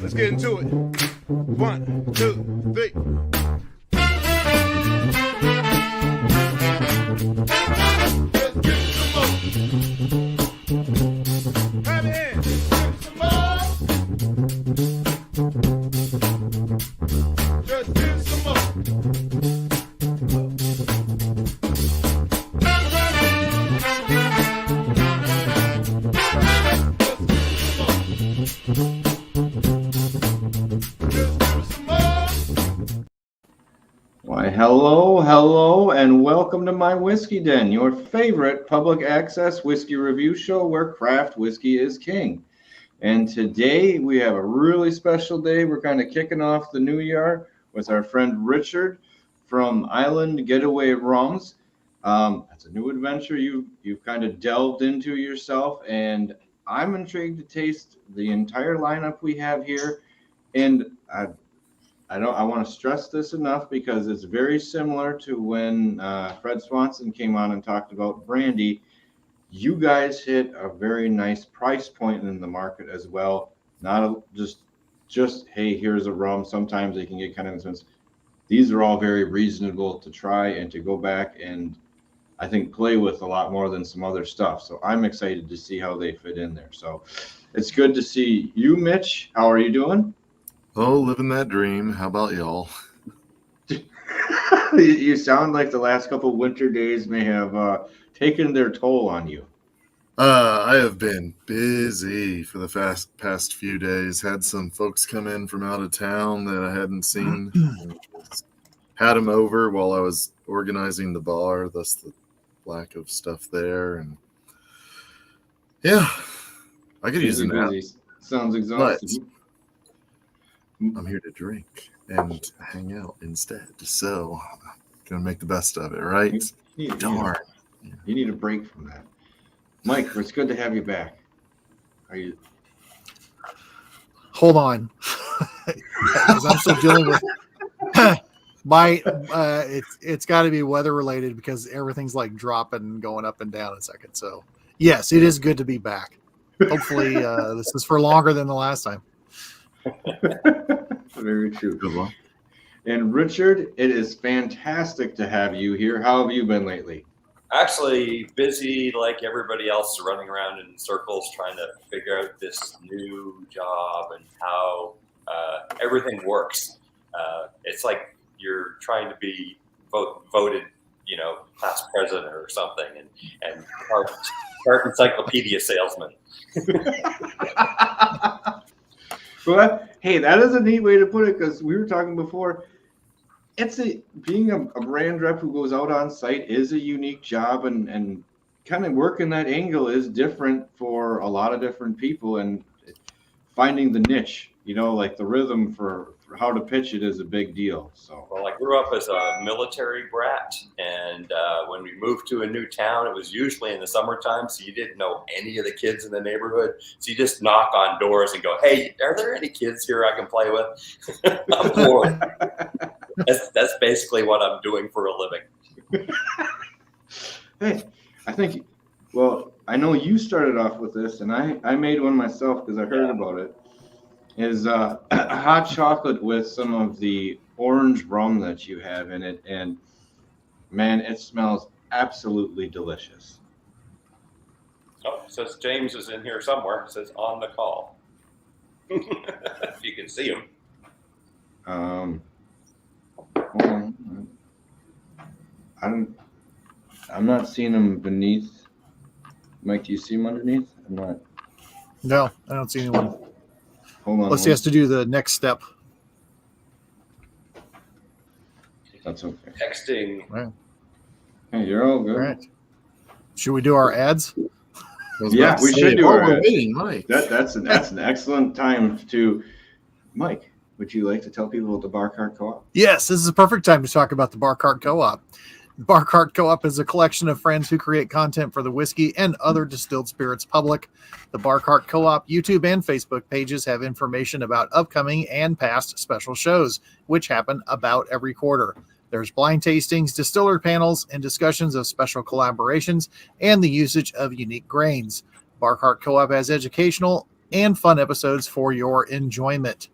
Let's get into it. 1, 2, 3. Let's get some more. Have it in. Get some more. Just get some more. Why, hello, and welcome to my Whiskey Den, your favorite public access whiskey review show where craft whiskey is king. And today we have a really special day. We're kind of kicking off the new year with our friend Richard from Island Getaway Rums. That's a new adventure you've kind of delved into yourself, and I'm intrigued to taste the entire lineup we have here. And I want to stress this enough because it's very similar to when Fred Swanson came on and talked about brandy. You guys hit a very nice price point in the market as well. Not just hey, here's a rum. Sometimes they can get kind of expensive. These are all very reasonable to try and to go back and I think play with a lot more than some other stuff. So I'm excited to see how they fit in there. So it's good to see you, Mitch. How are you doing? Oh, living that dream. How about y'all? You sound like the last couple winter days may have taken their toll on you. I have been busy for the past few days. Had some folks come in from out of town that I hadn't seen. Had them over while I was organizing the bar, thus the lack of stuff there. And yeah, I could use a nap. Sounds exhausting. I'm here to drink and hang out instead. So I'm going to make the best of it, right? Darn. You need a break from that. Mike, it's good to have you back. Are you? Hold on. Because I'm still dealing with it's got to be weather related because everything's like dropping and going up and down in a second. So yes, it is good to be back. Hopefully this is for longer than the last time. Very true. Good luck. And Richard, it is fantastic to have you here. How have you been lately? Actually, busy like everybody else, running around in circles trying to figure out this new job and how everything works. It's like you're trying to be voted, class president or something, and part encyclopedia salesman. Well, hey, that is a neat way to put it because we were talking before. Being a brand rep who goes out on site is a unique job, and kind of working that angle is different for a lot of different people, and finding the niche, like the rhythm for how to pitch it is a big deal. So, well, I grew up as a military brat, and when we moved to a new town, it was usually in the summertime, so you didn't know any of the kids in the neighborhood. So you just knock on doors and go, "Hey, are there any kids here I can play with?" I'm bored. That's basically what I'm doing for a living. Hey, I know you started off with this, and I made one myself because I heard about it. Is a hot chocolate with some of the orange rum that you have in it, and man, it smells absolutely delicious. Oh, it says James is in here somewhere. It says on the call. If you can see him. Hold on. I'm not seeing him beneath. Mike, do you see him underneath? I'm not. No, I don't see anyone. Hold on. Unless he has to do the next step. That's okay. Texting. Right. Hey, you're all good. All right. Should we do our ads? Yeah, we should do our ads. Waiting, Mike. That's an excellent time to. Mike, would you like to tell people about the Bar Cart Co-op? Yes, this is a perfect time to talk about the Bar Cart Co-op. Bar Cart Co-op is a collection of friends who create content for the whiskey and other distilled spirits public. The Bar Cart Co-op YouTube and Facebook pages have information about upcoming and past special shows, which happen about every quarter. There's blind tastings, distiller panels, and discussions of special collaborations and the usage of unique grains. Bar Cart Co-op has educational and fun episodes for your enjoyment.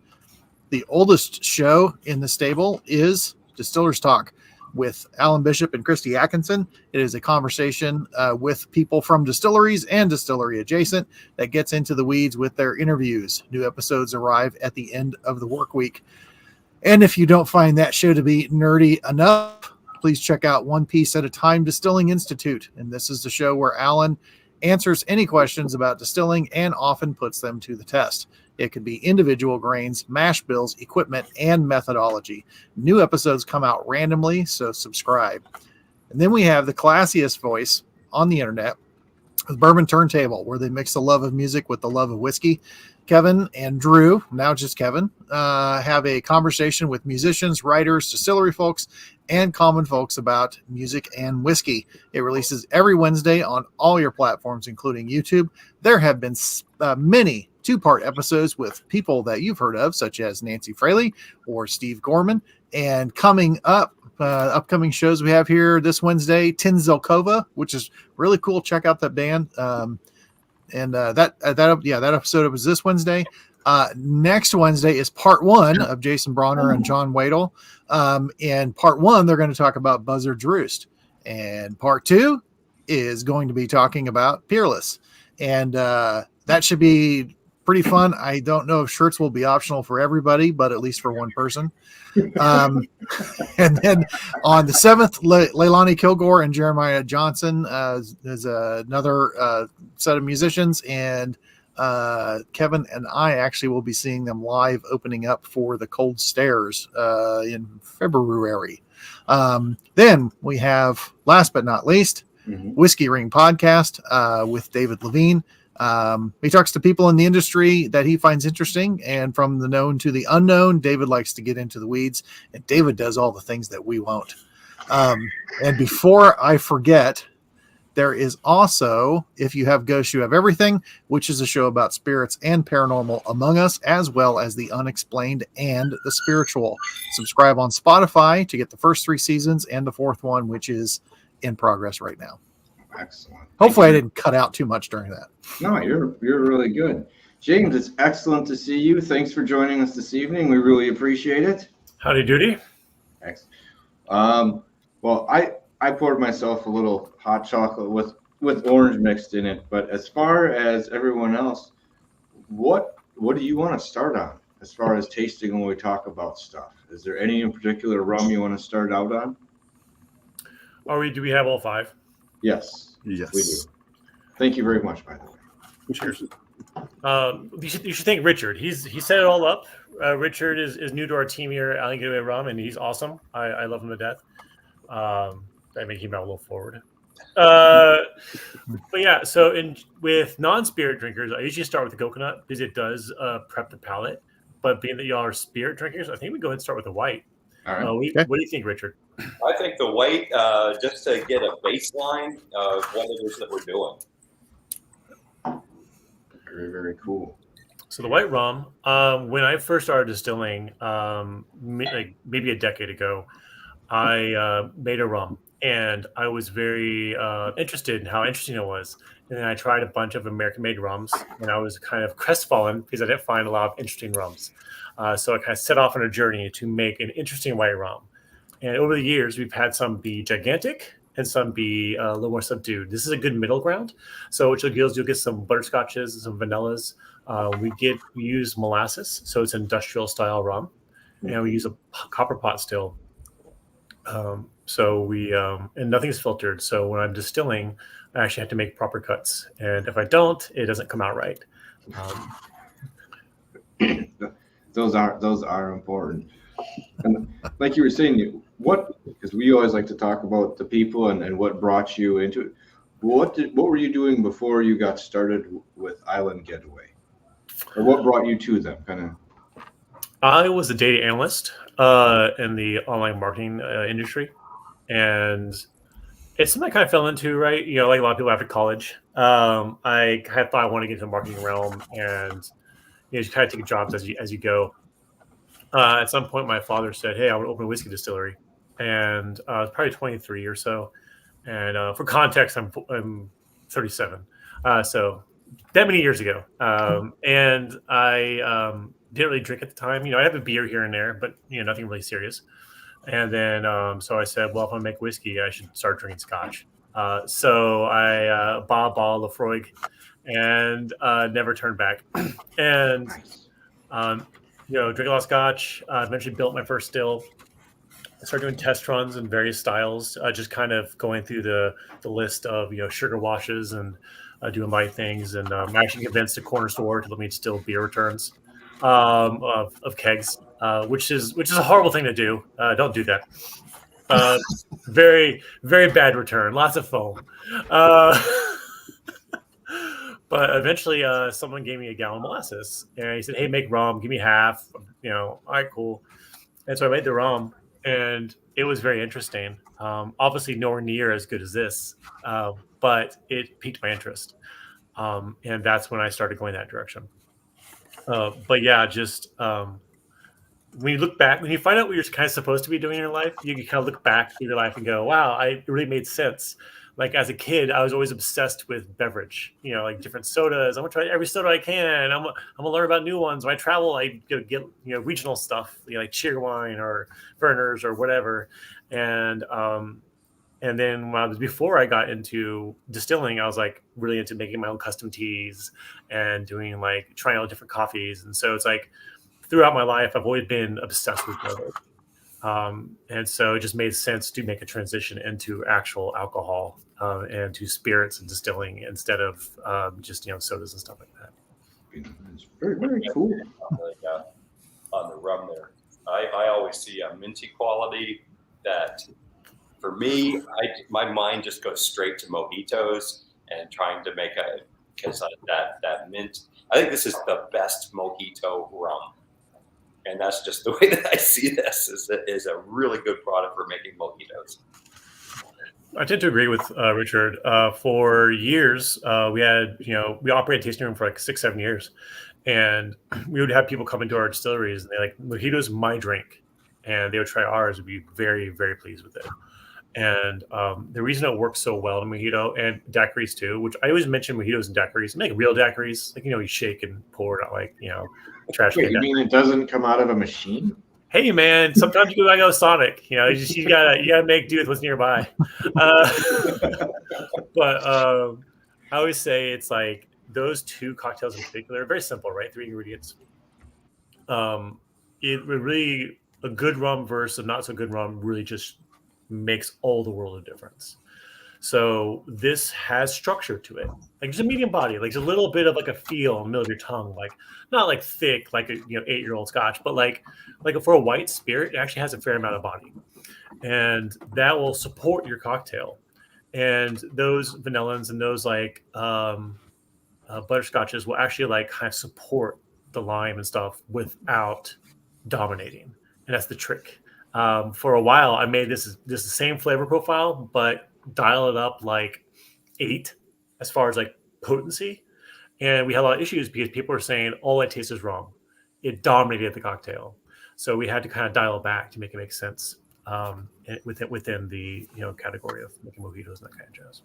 The oldest show in the stable is Distillers Talk with Alan Bishop and Christy Atkinson. It is a conversation with people from distilleries and distillery adjacent that gets into the weeds with their interviews. New episodes arrive at the end of the work week. And if you don't find that show to be nerdy enough, please check out One Piece at a Time Distilling Institute. And this is the show where Alan answers any questions about distilling and often puts them to the test. It could be individual grains, mash bills, equipment, and methodology. New episodes come out randomly, so subscribe. And then we have the classiest voice on the internet, the Bourbon Turntable, where they mix the love of music with the love of whiskey. Kevin and Drew, now just Kevin, have a conversation with musicians, writers, distillery folks, and common folks about music and whiskey. It releases every Wednesday on all your platforms, including YouTube. There have been many two-part episodes with people that you've heard of, such as Nancy Fraley or Steve Gorman. And coming up, upcoming shows we have here this Wednesday, Tinzelkova, which is really cool. Check out that band. That episode was this Wednesday. Next Wednesday is part 1 of Jason Bronner and John Wadle. In part 1, they're going to talk about Buzzard's Roost. And part 2 is going to be talking about Peerless. And that should be pretty fun. I don't know if shirts will be optional for everybody, but at least for one person. And then on the 7th, Leilani Kilgore and Jeremiah Johnson is another set of musicians, and Kevin and I actually will be seeing them live opening up for the Cold Stairs in February. Then we have, last but not least, Whiskey Ring Podcast with David Levine. He talks to people in the industry that he finds interesting, and from the known to the unknown, David likes to get into the weeds, and David does all the things that we won't. And before I forget, there is also If You Have Ghosts, You Have Everything, which is a show about spirits and paranormal among us, as well as the unexplained and the spiritual. Subscribe on Spotify to get the first 3 seasons and the 4th one, which is in progress right now. Excellent. Hopefully I didn't cut out too much during that. No, you're really good. James, it's excellent to see you. Thanks for joining us this evening. We really appreciate it. Howdy doody. Excellent. Well, I poured myself a little hot chocolate with orange mixed in it. But as far as everyone else, what do you want to start on as far as tasting when we talk about stuff? Is there any in particular rum you want to start out on? Do we have all 5? Yes. Yes. We do. Thank you very much, by the way. Cheers. You should thank Richard. He set it all up. Richard is new to our team here at Island Getaway Rum, and he's awesome. I love him to death. I make him out a little forward. But yeah, so with non-spirit drinkers, I usually start with the coconut because it does prep the palate. But being that y'all are spirit drinkers, I think we go ahead and start with the white. All right. What do you think, Richard? I think the white, just to get a baseline of what it is that we're doing. Very, very cool. So the white rum, when I first started distilling, maybe a decade ago, I made a rum, and I was very interested in how interesting it was. And then I tried a bunch of American-made rums, and I was kind of crestfallen because I didn't find a lot of interesting rums. So I kind of set off on a journey to make an interesting white rum. And over the years, we've had some be gigantic and some be a little more subdued. This is a good middle ground. So what you'll get some butterscotches and some vanillas. We use molasses, so it's industrial style rum, and we use a copper pot still. And nothing's filtered. So when I'm distilling, I actually have to make proper cuts, and if I don't, it doesn't come out right. Those are important. And like you were saying, because we always like to talk about the people and what brought you into it. What were you doing before you got started with Island Getaway? Or what brought you to them? Kind of. I was a data analyst in the online marketing industry, and it's something I kind of fell into, right? Like a lot of people after college. I kind of thought I wanted to get into the marketing realm, and you kind of take jobs as you go. At some point, my father said, "Hey, I want to open a whiskey distillery," and I was probably 23 or so. And for context, I'm 37. So that many years ago. And I didn't really drink at the time. I have a beer here and there, but nothing really serious. And then so I said, well, if I make whiskey, I should start drinking scotch. So I bought a bottle of Lefroy and never turned back. And drink a lot of scotch. Eventually built my first still. I started doing test runs in various styles, just kind of going through the list of sugar washes and doing my things. And I actually convinced a corner store to let me distill beer returns of kegs, which is a horrible thing to do. Don't do that. Very, very bad return. Lots of foam. But eventually, someone gave me a gallon of molasses, and he said, "Hey, make rum. Give me half." All right, cool. And so I made the rum, and it was very interesting. Obviously, nowhere near as good as this, but it piqued my interest, and that's when I started going that direction. But yeah, just when you look back, when you find out what you're kind of supposed to be doing in your life, you can kind of look back through your life and go, "Wow, it really made sense." Like as a kid, I was always obsessed with beverage, like different sodas. I'm gonna try every soda I can. I'm gonna learn about new ones. When I travel, I get regional stuff, like Cheerwine or Verner's or whatever. And then before I got into distilling, I was like really into making my own custom teas and doing like trying out different coffees. And so it's like throughout my life, I've always been obsessed with beverage. And so it just made sense to make a transition into actual alcohol and to spirits and distilling instead of just sodas and stuff like that. It's very, very cool. On the rum there, I always see a minty quality that, for me, my mind just goes straight to mojitos and trying to make because that mint. I think this is the best mojito rum. And that's just the way that I see this is a really good product for making mojitos. I tend to agree with Richard. For years, we operated a tasting room for like 6-7 years, and we would have people come into our distilleries and they're like, "Mojito's my drink," and they would try ours and be very, very pleased with it. And the reason it works so well in mojito and daiquiris too, which I always mention mojitos and daiquiris, make real daiquiris, like you shake and pour it out like trash. Wait, you mean it doesn't come out of a machine? Hey man, sometimes you gotta go Sonic. You gotta make do with what's nearby. But I always say it's like those two cocktails in particular are very simple, right? 3 ingredients. It really a good rum versus a not so good rum really just makes all the world of difference. So this has structure to it, like just a medium body, like just a little bit of like a feel in the middle of your tongue, like not like thick, like a 8-year-old Scotch, but like for a white spirit, it actually has a fair amount of body, and that will support your cocktail. And those vanillins and those like butterscotches will actually like kind of support the lime and stuff without dominating, and that's the trick. For a while, I made this the same flavor profile, but dial it up like 8 as far as like potency. And we had a lot of issues because people were saying, "Oh, that taste is wrong." It dominated the cocktail. So we had to kind of dial it back to make it make sense within the category of making mojitos and that kind of jazz.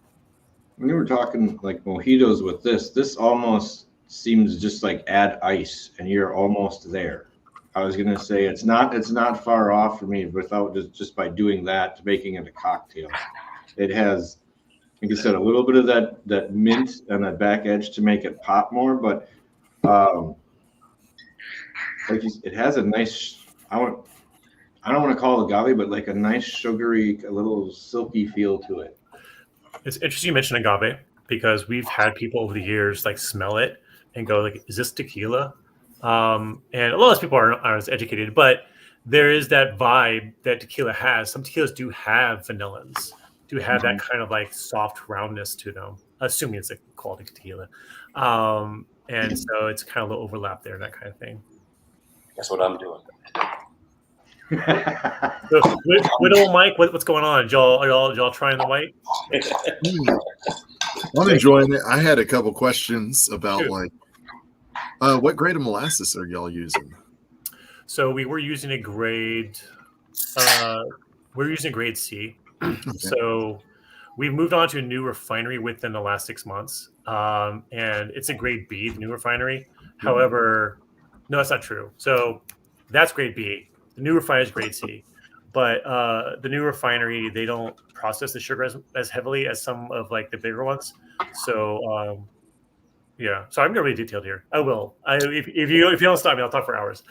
When you were talking like mojitos with this almost seems just like add ice and you're almost there. I was gonna say it's not far off for me without just by doing that, making it a cocktail. It has, like I said, a little bit of that mint on that back edge to make it pop more, but it has a nice. I don't want to call it agave, but like a nice sugary, a little silky feel to it. It's interesting you mentioned agave because we've had people over the years like smell it and go like, "Is this tequila?" And a lot of people aren't as educated, but there is that vibe that tequila has. Some tequilas do have vanillins, do have that kind of like soft roundness to them, assuming it's a quality tequila. And so it's kind of a little overlap there, that kind of thing. That's what I'm doing. So, with old Mike, what's going on? Y'all trying the white? I'm enjoying it. I had a couple questions about what grade of molasses are y'all using? So we were using a grade. We're using grade C. Okay. So we've moved on to a new refinery within the last 6 months, and it's a grade B, the new refinery. However, no, that's not true. So that's grade B. The new refinery is grade C, but the new refinery, they don't process the sugar as heavily as some of like the bigger ones. So yeah, so I'm getting really detailed here. I will. If you don't stop me, I'll talk for hours.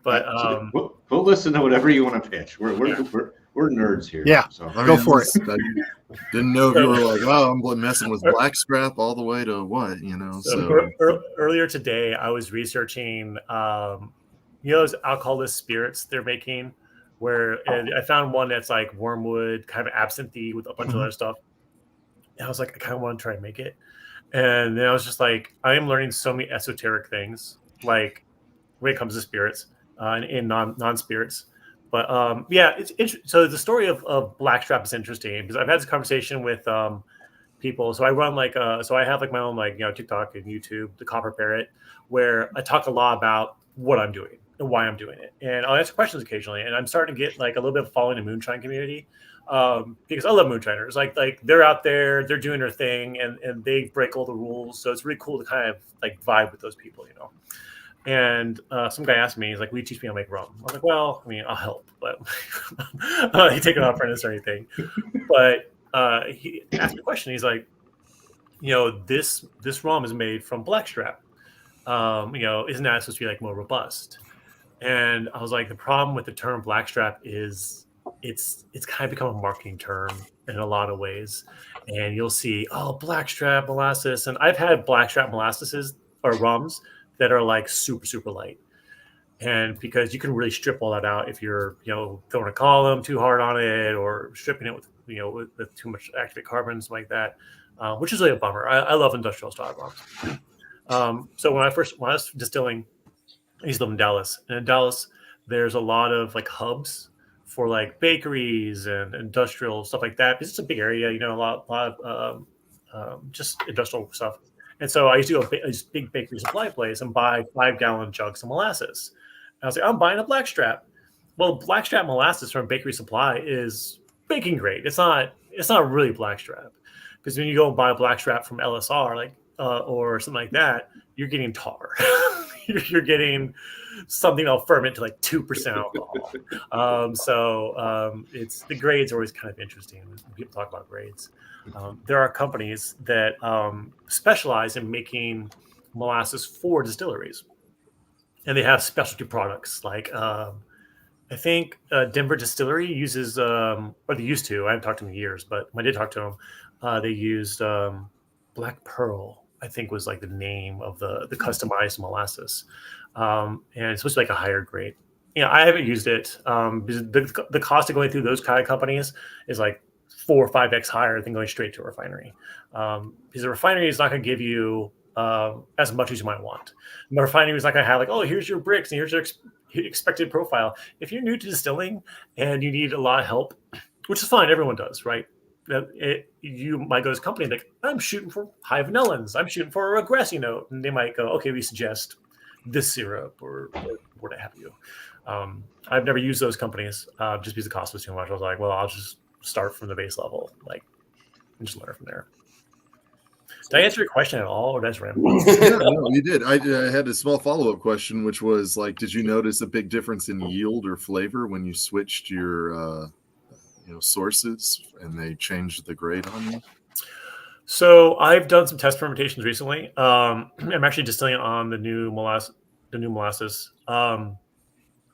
But we'll listen to whatever you want to pitch. We're nerds here. Yeah. So Go for it. I didn't know if you were like, oh, I'm messing with blackstrap all the way to what, you know. So earlier today, I was researching, those alcoholless spirits they're making, and I found one that's like wormwood, kind of absinthe with a bunch of other stuff. And I was like, I kind of want to try and make it. And then I was just like, I am learning so many esoteric things, like when it comes to spirits and non-spirits. But yeah, so the story of blackstrap is interesting because I've had this conversation with people. So I run so I have like my own TikTok and YouTube, the Copper Parrot, where I talk a lot about what I'm doing and why I'm doing it, and I'll answer questions occasionally. And I'm starting to get like a little bit of following the moonshine community because I love moonshiners. Like they're out there, they're doing their thing, and they break all the rules. So it's really cool to kind of like vibe with those people, you know. And some guy asked me, he's like, will you teach me how to make rum? I was like, well, I mean, I'll help, but he take it off for this or anything. But he asked me a question. He's like, this rum is made from blackstrap. Isn't that supposed to be like more robust? And I was like, the problem with the term blackstrap is it's kind of become a marketing term in a lot of ways. And you'll see, blackstrap molasses. And I've had blackstrap molasses or rums that are like super, super light. And because you can really strip all that out if you're, throwing a column too hard on it or stripping it with too much activated carbons like that, which is really a bummer. I love industrial style rums. So when I was distilling, I used to live in Dallas. And in Dallas, there's a lot of like hubs for like bakeries and industrial stuff like that. Because it's a big area, a lot of just industrial stuff. And so I used to go to a big bakery supply place and buy 5-gallon jugs of molasses. And I was like, I'm buying a blackstrap. Well, blackstrap molasses from bakery supply is baking grade. It's not really blackstrap, because when you go and buy a blackstrap from LSR, or something like that, you're getting tar. You're getting something that'll ferment to like 2% alcohol. It's the grades are always kind of interesting when people talk about grades. There are companies that specialize in making molasses for distilleries, and they have specialty products. Like I think Denver Distillery uses, or they used to. I haven't talked to them in years, but when I did talk to them, they used Black Pearl, I think was like the name of the customized molasses, and it's supposed to be like a higher grade. I haven't used it because the cost of going through those kind of companies is like 4 or 5x higher than going straight to a refinery, because a refinery is not going to give you as much as you might want. The refinery is not going to have like, oh, here's your bricks and here's your expected profile. If you're new to distilling and you need a lot of help, which is fine, everyone does, right? You might go to this company like, I'm shooting for high vanillins, I'm shooting for a grassy note, and they might go, okay, we suggest this syrup or what have you. I've never used those companies just because the cost was too much. I was like, well, I'll just start from the base level, and just learn from there. Did I answer your question at all, or that's random? No, you did. I had a small follow-up question, which was like, did you notice a big difference in yield or flavor when you switched your sources and they changed the grade on you? So I've done some test fermentations recently. I'm actually distilling on the new molasses.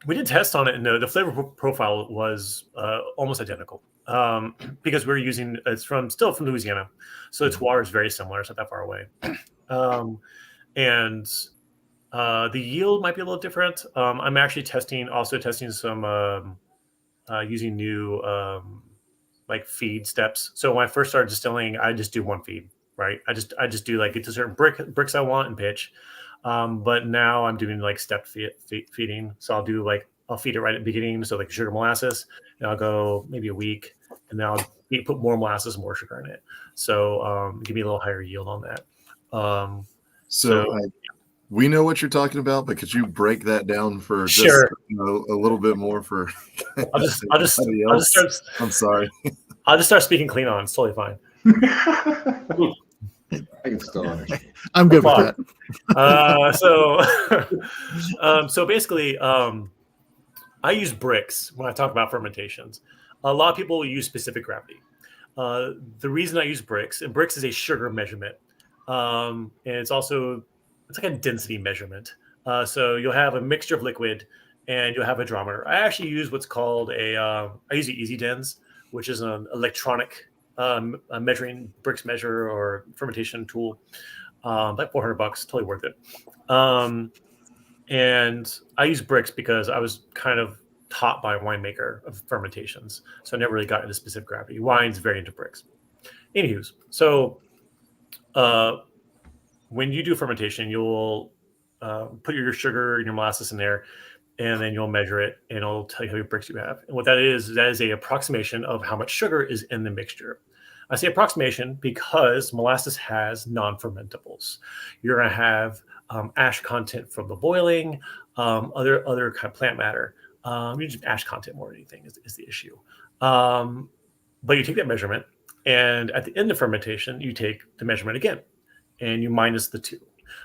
We did tests on it, and the flavor profile was almost identical. Because we're using it's still from Louisiana, so its water is very similar. It's not that far away, and the yield might be a little different. I'm actually testing some using new like feed steps. So when I first started distilling, I just do one feed, right? I just do like it's a certain bricks I want and pitch. But now I'm doing like step feeding. So I'll feed it right at the beginning. So like sugar molasses, and I'll go maybe a week, and then I'll put more molasses, more sugar in it. So give me a little higher yield on that. We know what you're talking about, but could you break that down for just a little bit more for? I'll just start. I'm sorry. I'll just start speaking clean on. It's totally fine. I can still understand. I'm good with that. So basically, I use bricks when I talk about fermentations. A lot of people use specific gravity. The reason I use bricks, and bricks is a sugar measurement, and it's like a density measurement. So you'll have a mixture of liquid, and you'll have a hydrometer. I actually use what's called I use the Easy Dens, which is an electronic measuring bricks measure or fermentation tool. Like $400, totally worth it. And I use bricks because I was kind of taught by a winemaker of fermentations, so I never really got into specific gravity. Wine's very into bricks. Anywho, so when you do fermentation, you'll put your sugar and your molasses in there, and then you'll measure it, and it'll tell you how many bricks you have. And what that is a approximation of how much sugar is in the mixture. I say approximation because molasses has non-fermentables. You're going to have ash content from the boiling, other kind of plant matter. Just ash content more than anything is the issue. But you take that measurement, and at the end of fermentation, you take the measurement again, and you minus the 2.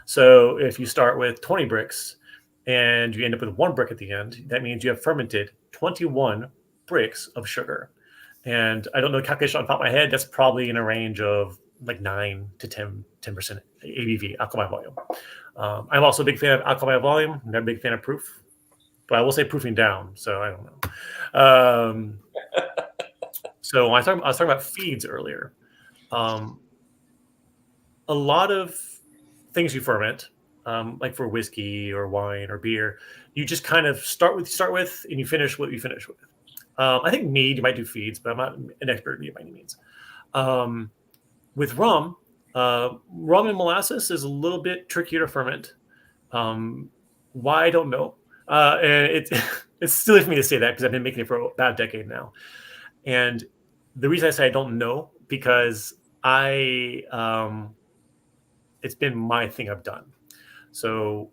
So if you start with 20 bricks and you end up with 1 brick at the end, that means you have fermented 21 bricks of sugar. And I don't know the calculation on top of my head. That's probably in a range of like 9 to 10% ABV, alcohol by volume. I'm also a big fan of alcohol by volume. I'm not a big fan of proof, but I will say proofing down. So I don't know. So when I was talking about feeds earlier. A lot of things you ferment, like for whiskey or wine or beer, you just kind of start with, and you finish what you finish with. I think mead, you might do feeds, but I'm not an expert in mead by any means. With rum and molasses is a little bit trickier to ferment. Why, I don't know. And it's silly for me to say that because I've been making it for about a decade now. And the reason I say I don't know, because it's been my thing I've done. So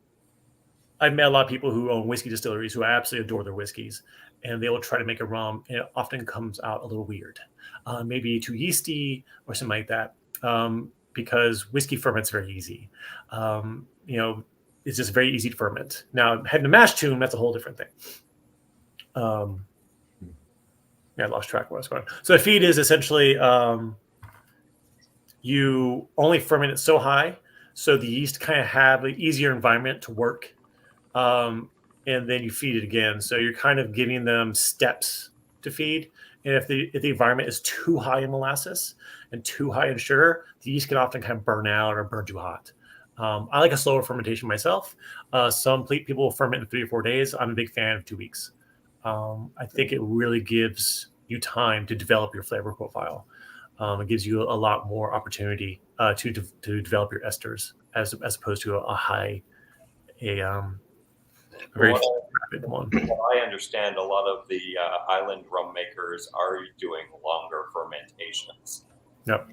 I've met a lot of people who own whiskey distilleries who I absolutely adore their whiskeys, and they will try to make a rum, and it often comes out a little weird, maybe too yeasty or something like that, because whiskey ferments very easy. It's just very easy to ferment. Now, having a mash tune, that's a whole different thing. I lost track of where I was going. So the feed is essentially you only ferment it so high, so the yeast kind of have an easier environment to work. And then you feed it again. So you're kind of giving them steps to feed. And if the environment is too high in molasses and too high in sugar, the yeast can often kind of burn out or burn too hot. I like a slower fermentation myself. Some people will ferment in 3 or 4 days. I'm a big fan of 2 weeks. I think it really gives you time to develop your flavor profile. It gives you a lot more opportunity to develop your esters as opposed to a very rapid one. I understand a lot of the island rum makers are doing longer fermentations. Yep.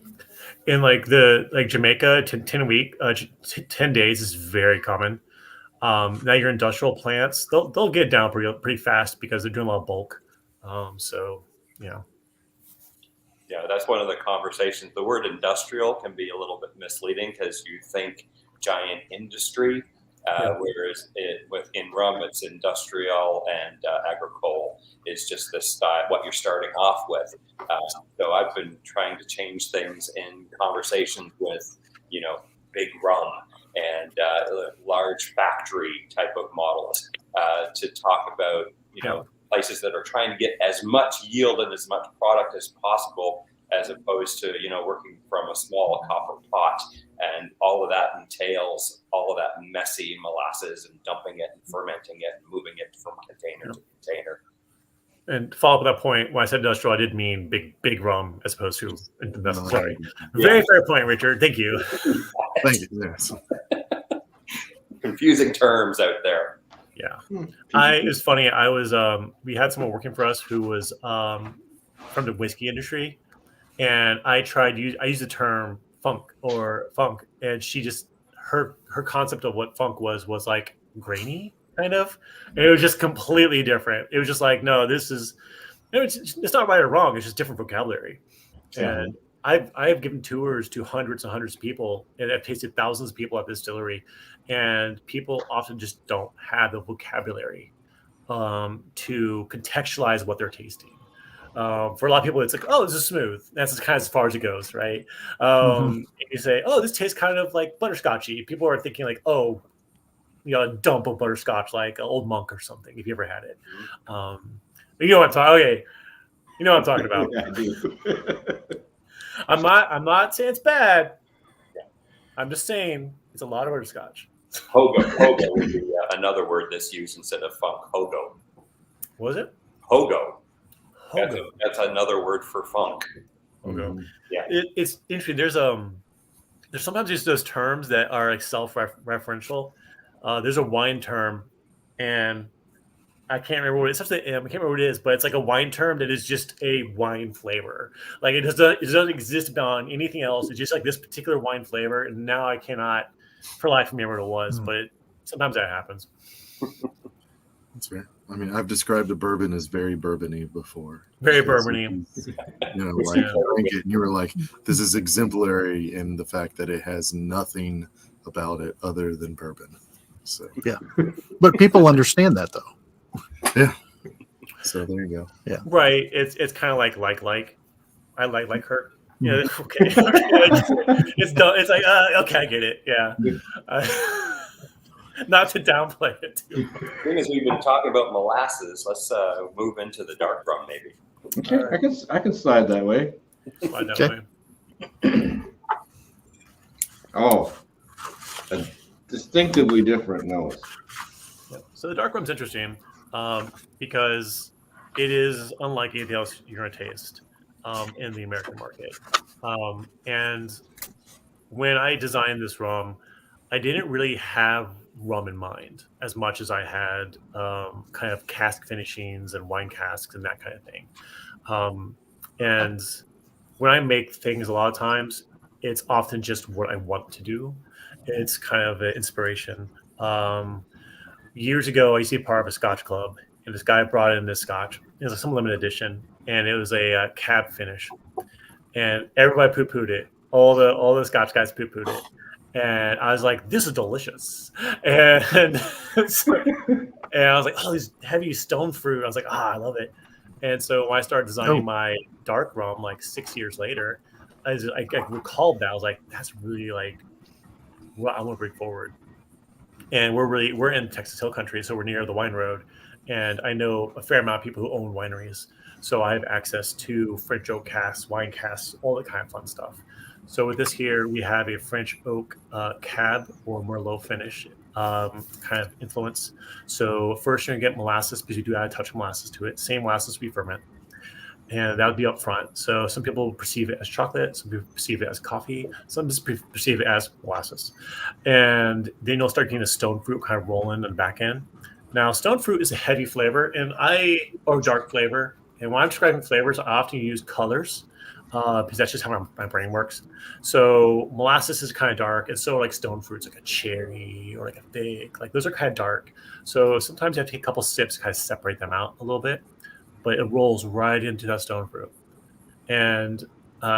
In Jamaica, 10 days is very common. Now your industrial plants, they'll get down pretty fast because they're doing a lot of bulk. Yeah, that's one of the conversations. The word industrial can be a little bit misleading because you think giant industry. Whereas in rum, it's industrial, and agricole is just the style, what you're starting off with. So I've been trying to change things in conversations with, big rum and large factory type of models to talk about, places that are trying to get as much yield and as much product as possible, as opposed to, working from a small copper pot. And all of that entails all of that messy molasses and dumping it and fermenting it and moving it from container to container. And to follow up on that point, when I said industrial, I did mean big rum as opposed to industrial. Sorry. Yeah. Very fair point, Richard. Thank you. Thank you. Yes. Confusing terms out there. Yeah. It was funny. We had someone working for us who was from the whiskey industry, and I used the term funk, and she just her concept of what funk was like grainy kind of, and it was just completely different. It was just like, no, it's not right or wrong, it's just different vocabulary. And I've given tours to hundreds and hundreds of people, and I've tasted thousands of people at the distillery, and people often just don't have the vocabulary to contextualize what they're tasting. For a lot of people, it's like, oh, this is smooth. That's kind of as far as it goes, right? If you say, oh, this tastes kind of like butterscotchy, people are thinking like, oh, a dump of butterscotch, like an Old Monk or something, if you ever had it. But you know what I'm talking. Okay, you know what I'm talking about. Yeah, I do. I'm not saying it's bad. I'm just saying it's a lot of butterscotch. Hogo would be another word that's used instead of funk. Hogo. What was it? Hogo. Hogo. That's another word for funk. Hogo. Yeah. It's interesting. There's sometimes just those terms that are like self-referential. There's a wine term, and I can't remember what I can't remember what it is, but it's like a wine term that is just a wine flavor. Like it doesn't exist beyond anything else. It's just like this particular wine flavor, and now I cannot, for life, remember what it was. But sometimes that happens. That's fair. I mean, I've described a bourbon as very bourbony before. Very bourbony. You know, like you drink it and you were like, this is exemplary in the fact that it has nothing about it other than bourbon. So Yeah. But people understand that, though. yeah. So there you go. Yeah. Right. It's kind of like I like her. Yeah. Okay. It's done. It's like okay, I get it. Yeah. Not to downplay it too much. Seeing as we've been talking about molasses, let's move into the dark rum, maybe. Okay, I can slide that way. Slide that Okay. way. Oh, a distinctively different nose. So the dark rum's interesting because it is unlike anything else you're going to taste in the American market. And when I designed this rum, I didn't really have rum in mind as much as I had kind of cask finishings and wine casks and that kind of thing. And when I make things, a lot of times, it's often just what I want to do. It's kind of an inspiration. Years ago, I used to be part of a Scotch club, and this guy brought in this Scotch. It was some limited edition, and it was a cab finish. And everybody poo-pooed it. All the Scotch guys poo-pooed it. And I was like, this is delicious. And and I was like, oh, these heavy stone fruit. I was like, I love it. And so when I started designing my dark rum, like 6 years later, I recalled that. I was like, that's really like what I want to bring forward. And we're in Texas Hill Country, so we're near the wine road. And I know a fair amount of people who own wineries. So I have access to French oak casks, wine casks, all that kind of fun stuff. So with this here, we have a French oak cab or Merlot finish kind of influence. So first you're going to get molasses because you do add a touch of molasses to it. Same molasses we ferment. And that would be up front. So some people perceive it as chocolate. Some people perceive it as coffee. Some just perceive it as molasses. And then you'll start getting the stone fruit kind of rolling on the back end. Now, stone fruit is a heavy flavor or dark flavor. And when I'm describing flavors, I often use colors. Because that's just how my brain works. So molasses is kind of dark, and so like stone fruits, like a cherry or like a fig, like those are kind of dark. So sometimes you have to take a couple sips to kind of separate them out a little bit, but it rolls right into that stone fruit. And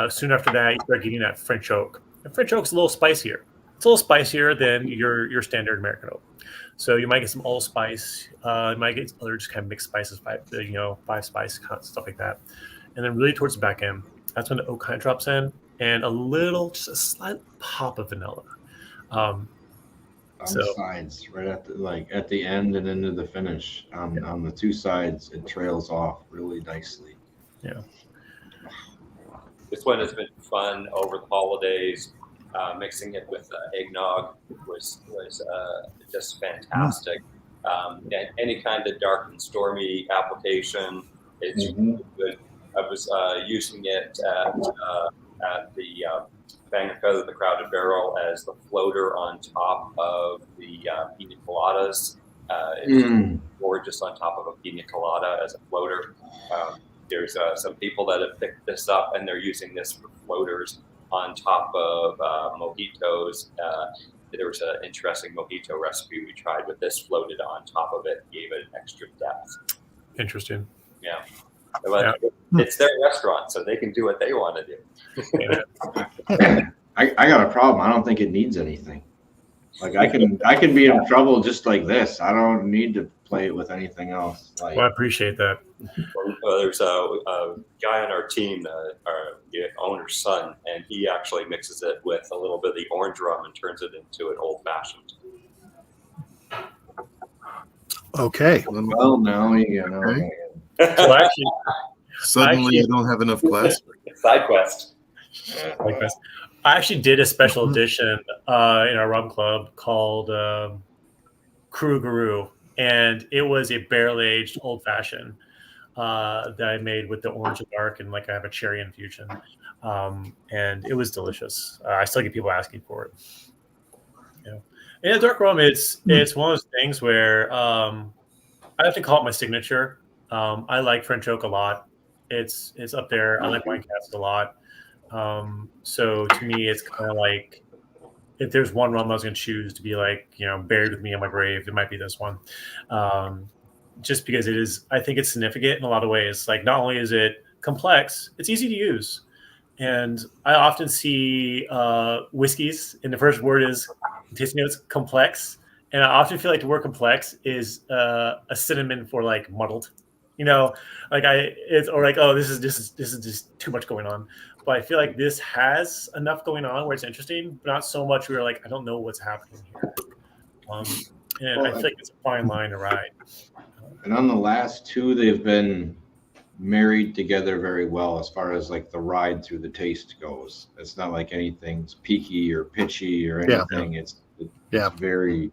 soon after that, you start getting that French oak. And French oak's a little spicier. It's a little spicier than your standard American oak. So you might get some allspice. You might get other just kind of mixed spices, five spice stuff like that. And then really towards the back end, that's when the oak kind of drops in, and just a slight pop of vanilla. On the sides, right at the end and into the finish. On the two sides, it trails off really nicely. Yeah. This one has been fun over the holidays. Mixing it with eggnog was just fantastic. And any kind of dark and stormy application, it's really good. I was using it at the Bang and Feather, the Crowded Barrel, as the floater on top of the pina coladas. It's gorgeous on top of a pina colada as a floater. There's some people that have picked this up, and they're using this for floaters on top of mojitos. There was an interesting mojito recipe we tried with this floated on top of it, gave it extra depth. Interesting. Yeah. But it's their restaurant, so they can do what they want to do. I got a problem. I don't think it needs anything. Like I can be in trouble just like this. I don't need to play it with anything else. Like, Well, I appreciate that. There's a guy on our team, our owner's son, and he actually mixes it with a little bit of the orange rum and turns it into an old fashioned. Okay. well, now you know. Okay. Well, actually, Suddenly, I don't have enough class. Side quest. like this. I actually did a special edition in our rum club called Krugeroo, and it was a barrel aged old fashioned that I made with the orange and dark, and like I have a cherry infusion, and it was delicious. I still get people asking for it. And dark rum, it's one of those things where I have to call it my signature. I like French oak a lot. It's up there. I like wine casks a lot. So to me, it's kind of like if there's one rum I was going to choose to be like, buried with me on my grave, it might be this one. Just because it is, I think it's significant in a lot of ways. Like not only is it complex, it's easy to use. And I often see whiskeys, and the first word is tasting notes complex. And I often feel like the word complex is a synonym for like muddled. This is just too much going on. But I feel like this has enough going on where it's interesting, but not so much where like I don't know what's happening here. And I feel like it's a fine line to ride. And on the last two, they've been married together very well as far as like the ride through the taste goes. It's not like anything's peaky or pitchy or anything. Yeah. It's very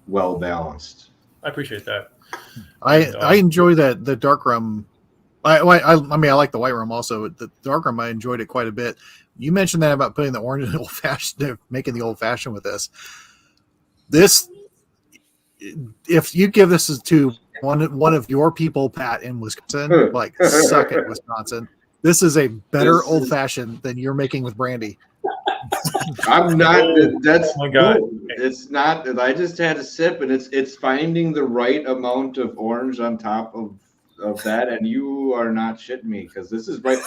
well balanced. I appreciate that. I enjoy that the dark rum. I like the white rum also. The dark rum, I enjoyed it quite a bit. You mentioned that about putting the orange in the old fashioned, making the old fashioned with this. This, if you give this to one of your people, Pat, in Wisconsin, like suck it, Wisconsin. This is a better old fashioned than you're making with brandy. I'm not. That's oh my God. It's not. I just had a sip, and it's finding the right amount of orange on top of that, and you are not shitting me because this is right.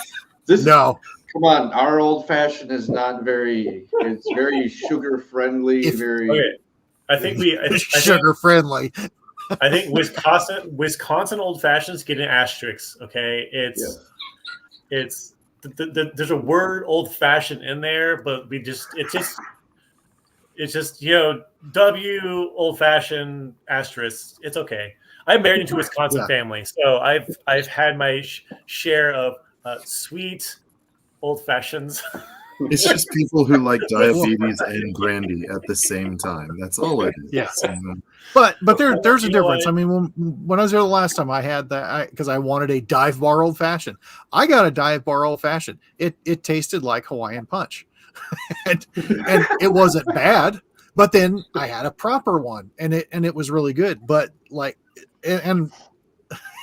No, come on. Our old fashioned is not very. It's very sugar friendly. Okay. I think sugar friendly. I think Wisconsin old fashions get an asterisk. Okay, it's there's a word old fashioned in there, but it's just W old fashioned asterisk. It's okay. I'm married into a Wisconsin family, so I've had my share of sweet old fashions. It's just people who like diabetes and brandy at the same time. That's all it is. Yes. But there's a difference. I mean, when I was there the last time, I had that because I wanted a dive bar old fashioned. I got a dive bar old fashioned. It tasted like Hawaiian punch, and it wasn't bad. But then I had a proper one, and it was really good. But and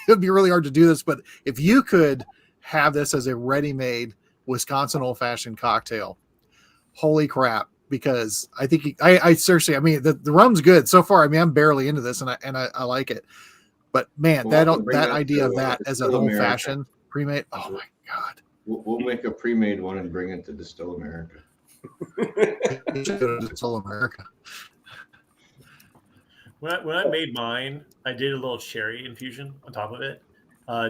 it'd be really hard to do this. But if you could have this as a ready-made Wisconsin old fashioned cocktail, holy crap. Because I think I seriously, I mean, the rum's good so far. I mean, I'm barely into this, and I like it. But man, that idea of that as an old fashioned pre-made, oh my God, we'll make a pre-made one and bring it to Distill America. Distill America. When I made mine, I did a little cherry infusion on top of it,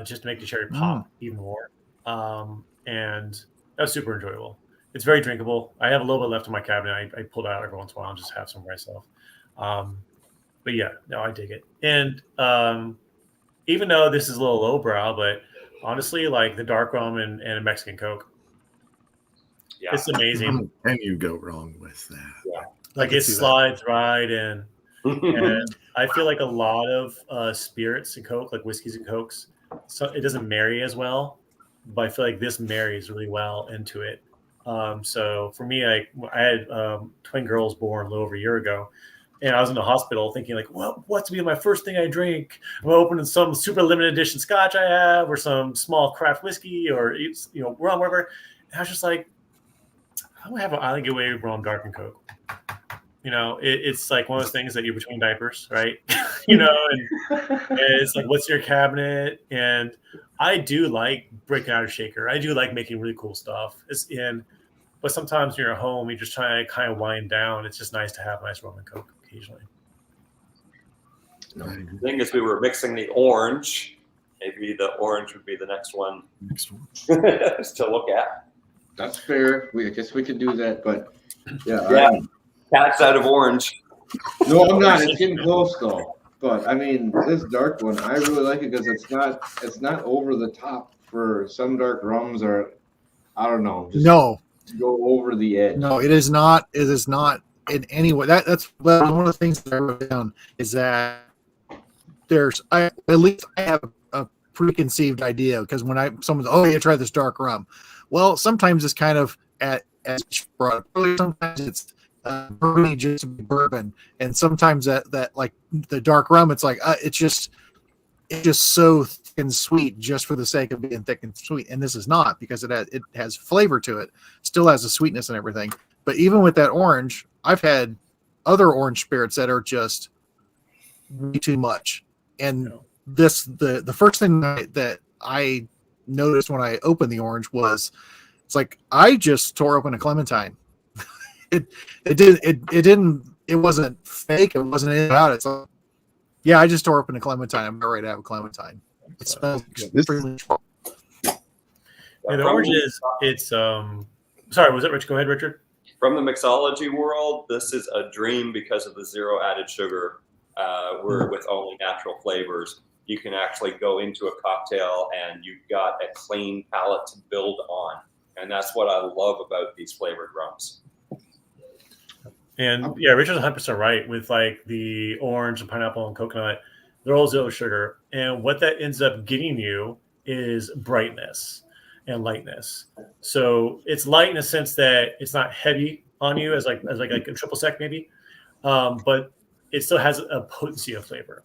just to make the cherry pop even more, and that was super enjoyable. It's very drinkable. I have a little bit left in my cabinet. I pulled out every once in a while and just have some for myself. But yeah, no, I dig it. And even though this is a little lowbrow, but honestly, like the dark rum and a Mexican Coke, it's amazing. Can you go wrong with that? Yeah. Like it slides right in. And I feel like a lot of spirits and Coke, like whiskeys and Cokes, so it doesn't marry as well. But I feel like this marries really well into it. So for me, I had twin girls born a little over a year ago, and I was in the hospital thinking like, what's be my first thing I drink? I'm opening some super limited edition scotch I have, or some small craft whiskey, or rum, whatever. And I was just like, I'm gonna have an Island Getaway rum dark and Coke. It's like one of those things that you're between diapers, right? And it's like, what's your cabinet? And I do like breaking out a shaker. I do like making really cool stuff. But sometimes when you're at home, you're just trying to kind of wind down. It's just nice to have a nice rum and coke occasionally. The thing is, we were mixing the orange. Maybe the orange would be the next one to look at. That's fair. I guess we could do that, but yeah, cat's out of orange. No, I'm not. It's getting close though. But I mean, this dark one, I really like it because it's not over the top. For some dark rums, or I don't know, just go over the edge. No, it is not. It is not in any way. That's one of the things that I wrote down is that at least I have a preconceived idea because when someone's you try this dark rum, well, sometimes it's kind of as brought up earlier, sometimes it's bourbon, just bourbon, and sometimes that like the dark rum, it's like it's just so thick and sweet just for the sake of being thick and sweet, and this is not because it has flavor to it, still has a sweetness and everything. But even with that orange, I've had other orange spirits that are just way too much. And this the first thing that I noticed when I opened the orange was it's like I just tore open a clementine. It wasn't fake. It wasn't anything about it. It's like, I just tore open a clementine. I'm not ready to have a clementine. It smells extremely strong. The orange it's sorry, was it Rich? Go ahead, Richard. From the mixology world, this is a dream because of the zero added sugar. We're with only natural flavors. You can actually go into a cocktail and you've got a clean palate to build on. And that's what I love about these flavored rums. And Richard's 100% right with like the orange and pineapple and coconut. They're all zero sugar. And what that ends up getting you is brightness and lightness. So it's light in a sense that it's not heavy on you as like a triple sec maybe. But it still has a potency of flavor.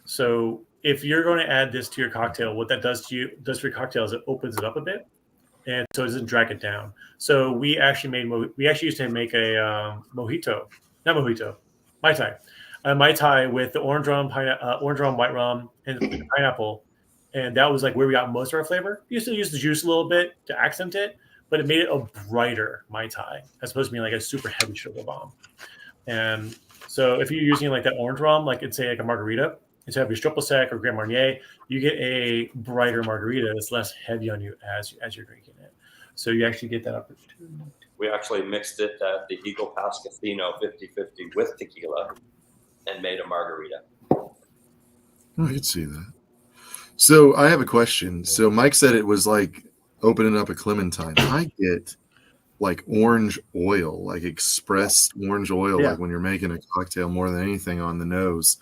So if you're going to add this to your cocktail, what that does for your cocktail is it opens it up a bit, and so it doesn't drag it down. So we actually used to make a Mai Tai, a Mai Tai with the orange rum, white rum, and the pineapple, and that was like where we got most of our flavor. We used to use the juice a little bit to accent it, but it made it a brighter Mai Tai as opposed to being like a super heavy sugar bomb. And so if you're using like that orange rum, like it's like a margarita, instead of your triple sec or Grand Marnier, you get a brighter margarita that's less heavy on you as you're drinking it. So you actually get that opportunity. We actually mixed it at the Eagle Pass Casino 50-50 with tequila and made a margarita. I could see that. So I have a question. So Mike said it was like opening up a clementine. I get like orange oil, like expressed orange oil, like when you're making a cocktail more than anything on the nose.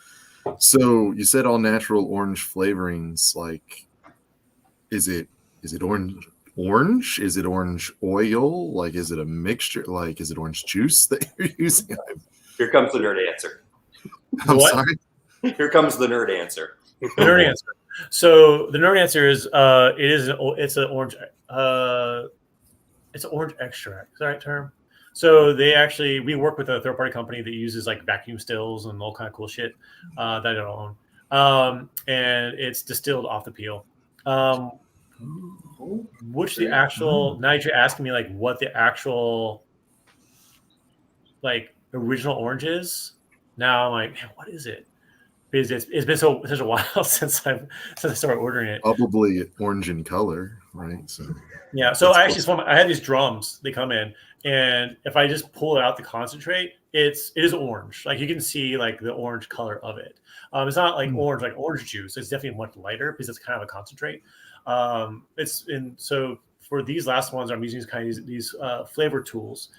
So you said all natural orange flavorings. Like, is it orange? Is it orange oil? Like, is it a mixture? Like, is it orange juice that you're using? Here comes the nerd answer. I'm sorry. Here comes the nerd answer. The nerd answer. So the nerd answer is it's an orange extract. Is that the right term? So we work with a third-party company that uses like vacuum stills and all kind of cool shit that I don't own. And it's distilled off the peel. Now that you're asking me like what the actual like original orange is, now I'm like, man, what is it? Because it's been such a while since I started ordering it. Probably orange in color, right? So so I had these drums. They come in, and if I just pull it out the concentrate, it is orange. Like you can see like the orange color of it. It's not like orange juice. It's definitely much lighter because it's kind of a concentrate. So for these last ones, I'm using these flavor tools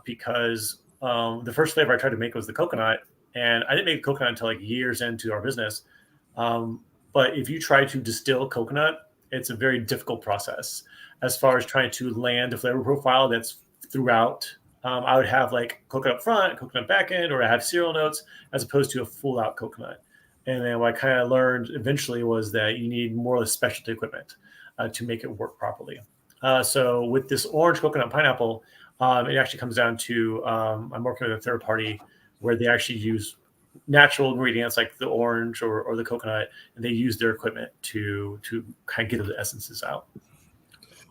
because the first flavor I tried to make was the coconut. And I didn't make coconut until like years into our business. But if you try to distill coconut, it's a very difficult process as far as trying to land a flavor profile that's throughout. I would have like coconut front, coconut back end, or I have cereal notes as opposed to a full out coconut. And then what I kind of learned eventually was that you need more of the specialty equipment to make it work properly. So with this orange coconut pineapple, it actually comes down to I'm working with a third party where they actually use natural ingredients like the orange or the coconut, and they use their equipment to kind of get those essences out.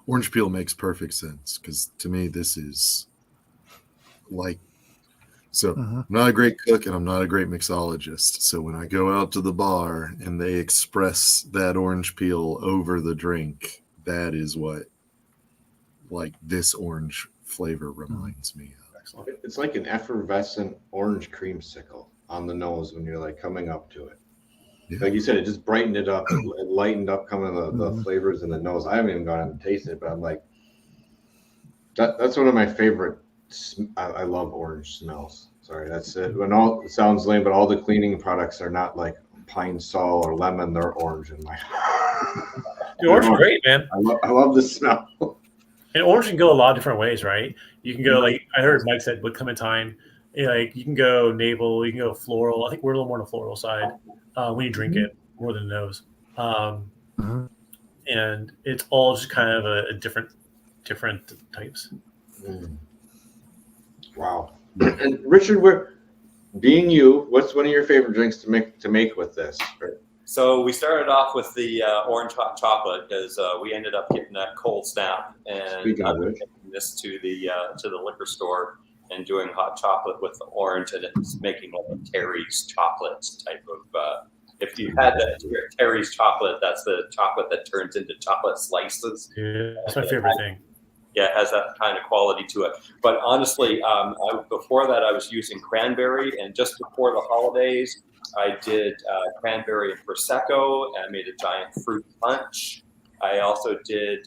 Orange peel makes perfect sense because to me, this is like, so I'm not a great cook and I'm not a great mixologist. So when I go out to the bar and they express that orange peel over the drink, that is what like this orange flavor reminds me of. Excellent. It's like an effervescent orange creamsicle on the nose when you're like coming up to it. Yeah. Like you said, it just brightened it up. It lightened up coming the flavors in the nose. I haven't even gone and tasted it, but I'm like, that's one of my favorite. I love orange smells. Sorry, that's it. It sounds lame, but all the cleaning products are not like pine sol or lemon. They're orange in my. The orange is great, man. I love the smell. And orange can go a lot of different ways, right? You can go like I heard Mike said would come in time. Like you can go navel, you can go floral. I think we're a little more on the floral side when you drink it more than the nose. And it's all just kind of a different types. Wow. And Richard, what's one of your favorite drinks to make with this? So we started off with the orange hot chocolate because we ended up getting that cold snap, and taking this to the liquor store and doing hot chocolate with the orange, and it's making like a Terry's chocolate type of. If you had that Terry's chocolate, that's the chocolate that turns into chocolate slices. Yeah, that's my favorite thing. Yeah, it has that kind of quality to it. But honestly, before that, I was using cranberry, and just before the holidays, I did cranberry and prosecco, and I made a giant fruit punch. I also did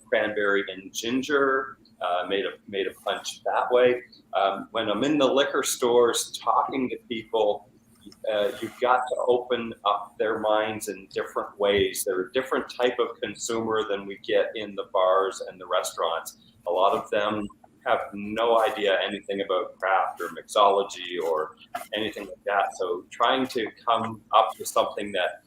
cranberry and ginger, made a punch that way. When I'm in the liquor stores talking to people, you've got to open up their minds in different ways. They're a different type of consumer than we get in the bars and the restaurants. A lot of them have no idea anything about craft or mixology or anything like that. So trying to come up with something that,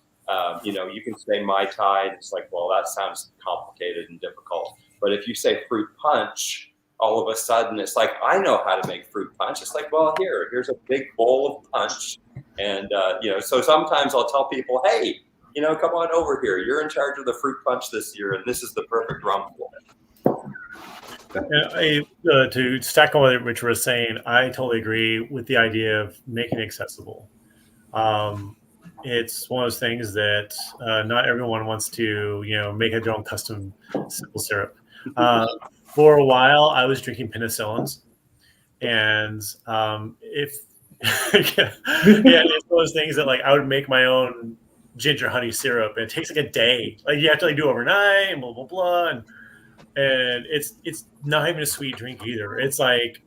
you can say Mai Tai, and it's like, well, that sounds complicated and difficult. But if you say fruit punch, all of a sudden it's like, I know how to make fruit punch. It's like, well, here's a big bowl of punch. And, so sometimes I'll tell people, hey, come on over here. You're in charge of the fruit punch this year, and this is the perfect rum for it. To stack on what Richard was saying, I totally agree with the idea of making it accessible. It's one of those things that not everyone wants to, make their own custom simple syrup. For a while, I was drinking penicillins, and it's one of those things that like I would make my own ginger honey syrup, and it takes like a day. Like you have to like do it overnight, and blah blah blah, and it's not even a sweet drink either. It's like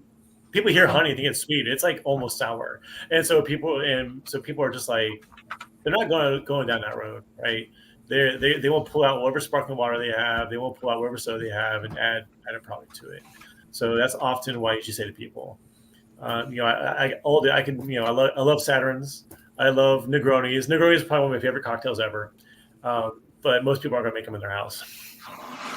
people hear honey think it's sweet. It's like almost sour, and so people are just like they're not going down that road, right? They will pull out whatever sparkling water they have. They will pull out whatever soda they have and add a product to it. So that's often why you should say to people, I love Saturns. I love Negronis. Negroni is probably one of my favorite cocktails ever. But most people aren't going to make them in their house.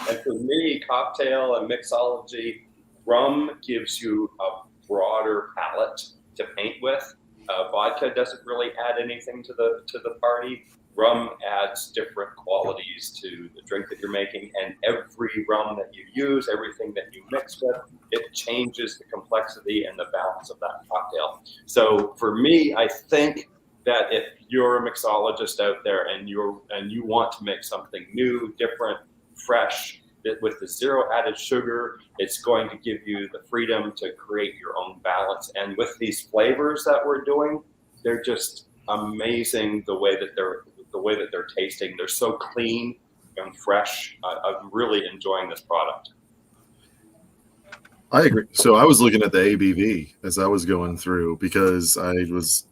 And for me, cocktail and mixology, rum gives you a broader palette to paint with. Vodka doesn't really add anything to the party. Rum adds different qualities to the drink that you're making, and every rum that you use, everything that you mix with, it changes the complexity and the balance of that cocktail. So for me, I think that if you're a mixologist out there and you want to make something new, different, fresh, with the zero added sugar, it's going to give you the freedom to create your own balance. And with these flavors that we're doing, they're just amazing the way that they're tasting. They're so clean and fresh. I'm really enjoying this product. I agree. So I was looking at the ABV as I was going through because I was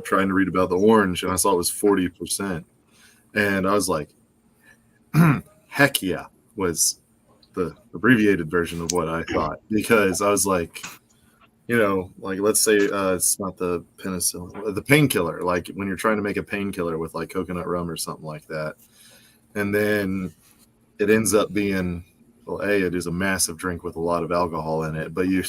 trying to read about the orange and I saw it was 40%. And I was like, heck yeah, was the abbreviated version of what I thought. Because I was like, let's say it's not the penicillin, the painkiller, like when you're trying to make a painkiller with like coconut rum or something like that. And then it ends up being, well, it is a massive drink with a lot of alcohol in it, but you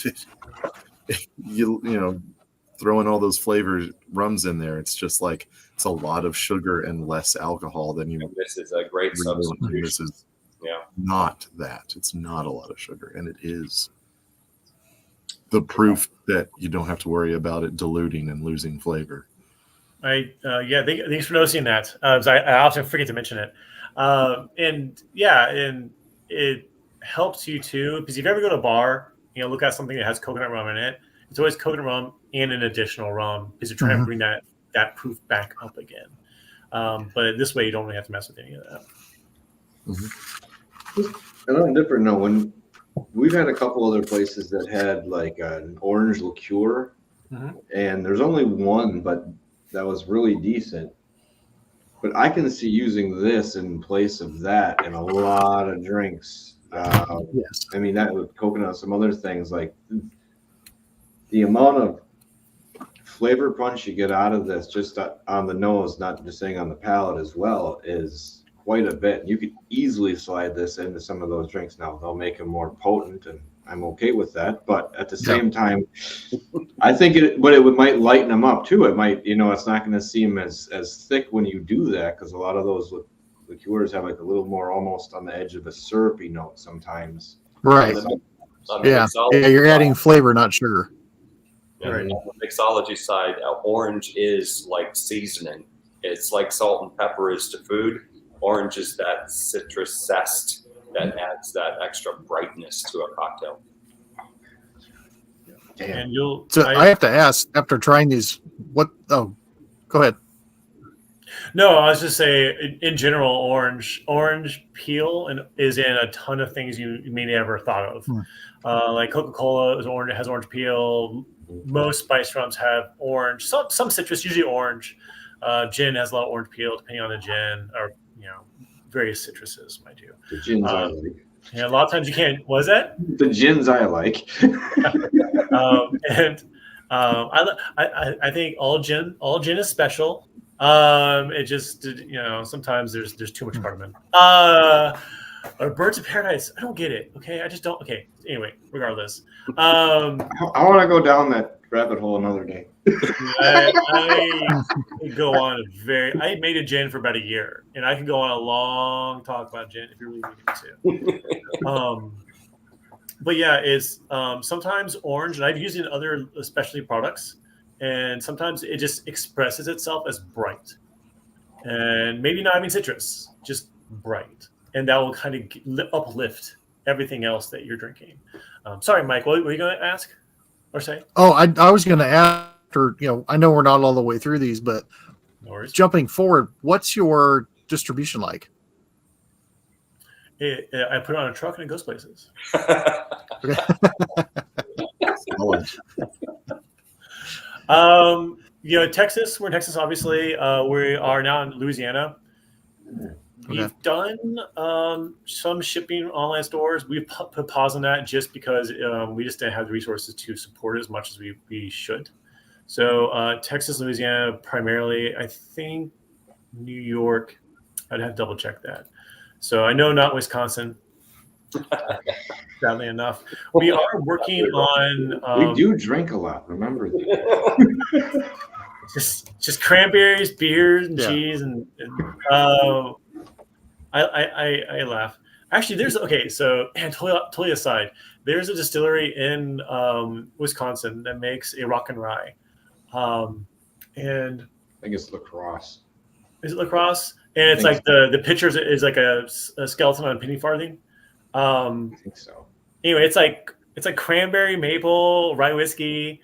throwing all those flavored rums in there, it's just like it's a lot of sugar and less alcohol than you. And this is a great substitution. This is not that. It's not a lot of sugar, and it is the proof that you don't have to worry about it diluting and losing flavor. Thanks for noticing that. I often forget to mention it, and it helps you too, because if you ever go to a bar, look at something that has coconut rum in it. It's always coconut rum and an additional rum because you're trying to bring that proof back up again. But this way, you don't really have to mess with any of that. And on a different note, when we've had a couple other places that had like an orange liqueur, and there's only one, but that was really decent. But I can see using this in place of that in a lot of drinks. Yes. I mean, that with coconut, some other things, like the amount of flavor punch you get out of this just on the nose, not just saying on the palate as well, is quite a bit. You could easily slide this into some of those drinks now. They'll make them more potent, and I'm okay with that. But at the same time, I think it might lighten them up too. It might, it's not going to seem as thick when you do that, because a lot of those liqueurs have like a little more almost on the edge of a syrupy note sometimes. Right. You're adding flavor, not sugar. Right. On the mixology side, orange is like seasoning. It's like salt and pepper is to food. Orange is that citrus zest that adds that extra brightness to a cocktail. Damn. And I have to ask, after trying these, go ahead. No, I was just saying, in general, orange peel is in a ton of things you may never thought of. Like Coca-Cola has orange peel. Most spice rums have orange. Some citrus, usually orange. Gin has a lot of orange peel, depending on the gin, or various citruses might do. The gins I like. A lot of times you can't. What is that? The gins I like. I think all gin is special. It just sometimes there's too much cardamom. Or Birds of Paradise, I don't get it. Okay, I just don't. Okay, anyway, regardless. I want to go down that rabbit hole another day. I go on I made a gin for about a year, and I can go on a long talk about gin if you really need me to. But yeah, it's sometimes orange, and I've used it in other specialty products, and sometimes it just expresses itself as bright, and maybe not even citrus, just bright, and that will kind of uplift everything else that you're drinking. Sorry, Mike, what were you going to ask or say? Oh, I was going to ask. I know we're not all the way through these, but jumping forward, what's your distribution like? I put it on a truck and it goes places. Texas. We're in Texas, obviously. We are now in Louisiana. We've done some shipping online stores. We've put pause on that just because we just didn't have the resources to support it as much as we should. So Texas, Louisiana, primarily. I think New York. I'd have to double check that. So I know not Wisconsin. Sadly enough, we are working on. We do drink a lot. Remember just cranberries, beers, and cheese, and I laugh. Actually, totally aside. There's a distillery in Wisconsin that makes a rock and rye, and I think it's lacrosse. Is it lacrosse? And it's like the picture is like a skeleton on a penny farthing. I think so. Anyway, it's like cranberry maple rye whiskey.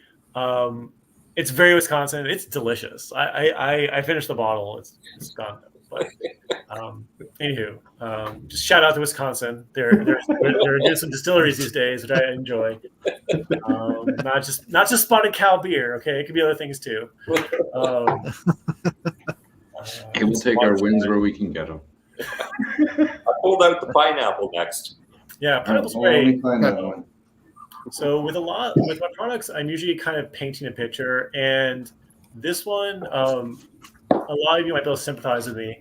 It's very Wisconsin. It's delicious. I finished the bottle. It's gone. But anywho, just shout out to Wisconsin. They're doing some distilleries these days, which I enjoy. Not just spotted cow beer. Okay, it could be other things too. We'll take our wins where we can get them. I pulled out the pineapple next. Yeah, pineapple's great. One. So with my products, I'm usually kind of painting a picture, and this one, a lot of you might be able to sympathize with me.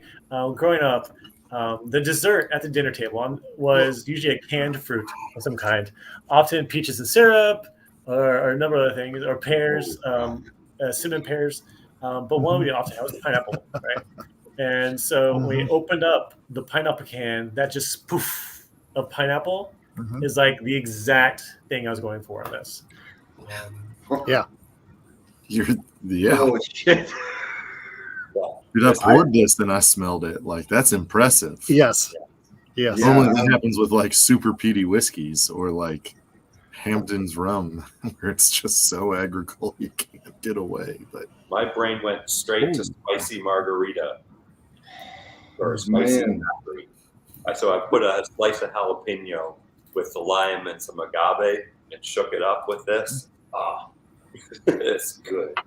Growing up, the dessert at the dinner table was usually a canned fruit of some kind, often peaches and syrup, or a number of other things, or pears. cinnamon pears, but one we often have was pineapple, right? And so when we opened up the pineapple can, that just poof of pineapple is like the exact thing I was going for on this. Yeah. Oh shit! Dude, I poured this and I smelled it. Like, that's impressive. Yes. Yes. Normally that happens with like super peaty whiskeys or like Hampton's rum, where it's just so agricultural you can't get away. But my brain went straight to spicy margarita or spicy daiquiri. So I put a slice of jalapeno with the lime and some agave and shook it up with this. Ah, it's good.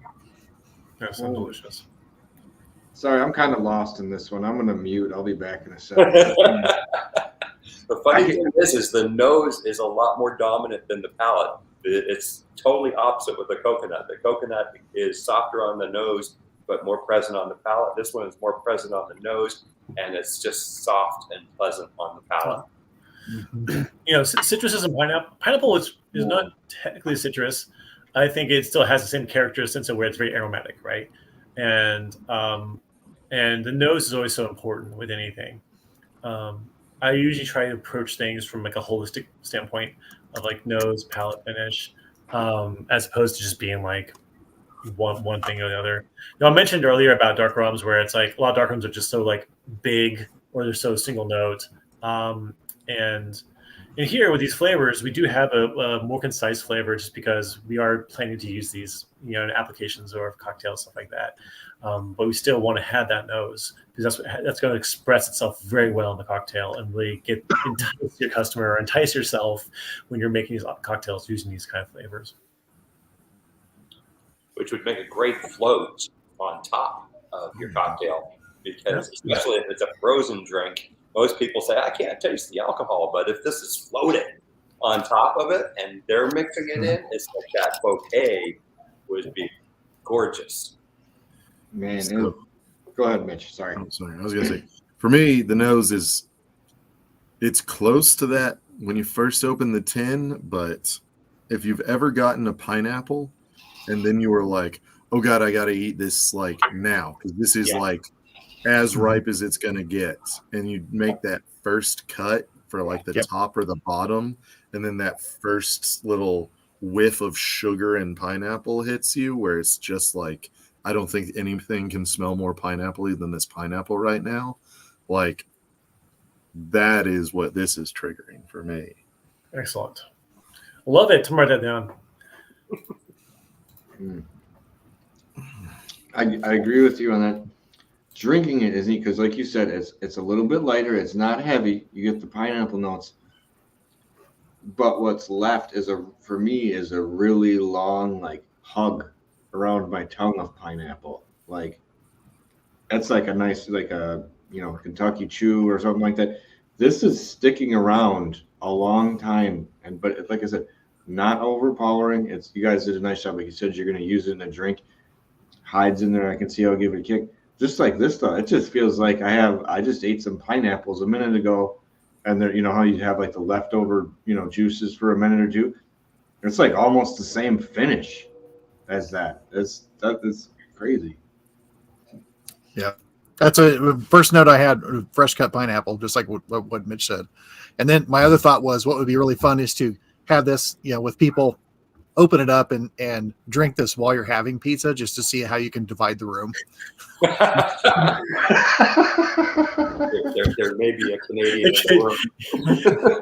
That's so delicious. Sorry, I'm kind of lost in this one. I'm gonna mute. I'll be back in a second. The funny thing is the nose is a lot more dominant than the palate. It's totally opposite with the coconut. The coconut is softer on the nose, but more present on the palate. This one is more present on the nose, and it's just soft and pleasant on the palate. You know, citruses and pineapple. Pineapple is not technically citrus. I think it still has the same characteristics where it's very aromatic, right? And the nose is always so important with anything. I usually try to approach things from like a holistic standpoint of like nose, palate, finish, as opposed to just being like one thing or the other. You know, I mentioned earlier about dark rums where it's like a lot of dark rums are just so like big or they're so single note. And here with these flavors, we do have a more concise flavor just because we are planning to use these, you know, in applications or cocktails, stuff like that. But we still want to have that nose because that's going to express itself very well in the cocktail and really entice your customer or entice yourself when you're making these cocktails using these kind of flavors. Which would make a great float on top of your cocktail because especially if it's a frozen drink, most people say, I can't taste the alcohol, but if this is floating on top of it and they're mixing it in, it's like that bouquet would be gorgeous. Man, go ahead, Mitch. Sorry. I'm sorry. I was going to say, for me, the nose it's close to that when you first open the tin, but if you've ever gotten a pineapple and then you were like, oh God, I got to eat this like now because this is like as ripe as it's going to get. And you make that first cut for like the top or the bottom. And then that first little whiff of sugar and pineapple hits you where it's just like, I don't think anything can smell more pineapple-y than this pineapple right now. Like, that is what this is triggering for me. Excellent. Love it. To mark that down. I agree with you on that. Drinking it is neat because, like you said, it's a little bit lighter. It's not heavy. You get the pineapple notes, but what's left for me is a really long like hug around my tongue of pineapple. Like that's like a nice like a Kentucky chew or something like that. This is sticking around a long time, but like I said, not overpowering. You guys did a nice job. Like you said, you're going to use it in a drink. Hides in there. I can see I'll give it a kick. Just like this though, it just feels like I just ate some pineapples a minute ago, and there, how you have like the leftover, juices for a minute or two. It's like almost the same finish as that. That is crazy. Yeah, that's a first note I had. Fresh cut pineapple, just like what Mitch said. And then my other thought was, what would be really fun is to have this, with people. Open it up and drink this while you're having pizza, just to see how you can divide the room. there may be a Canadian in the room.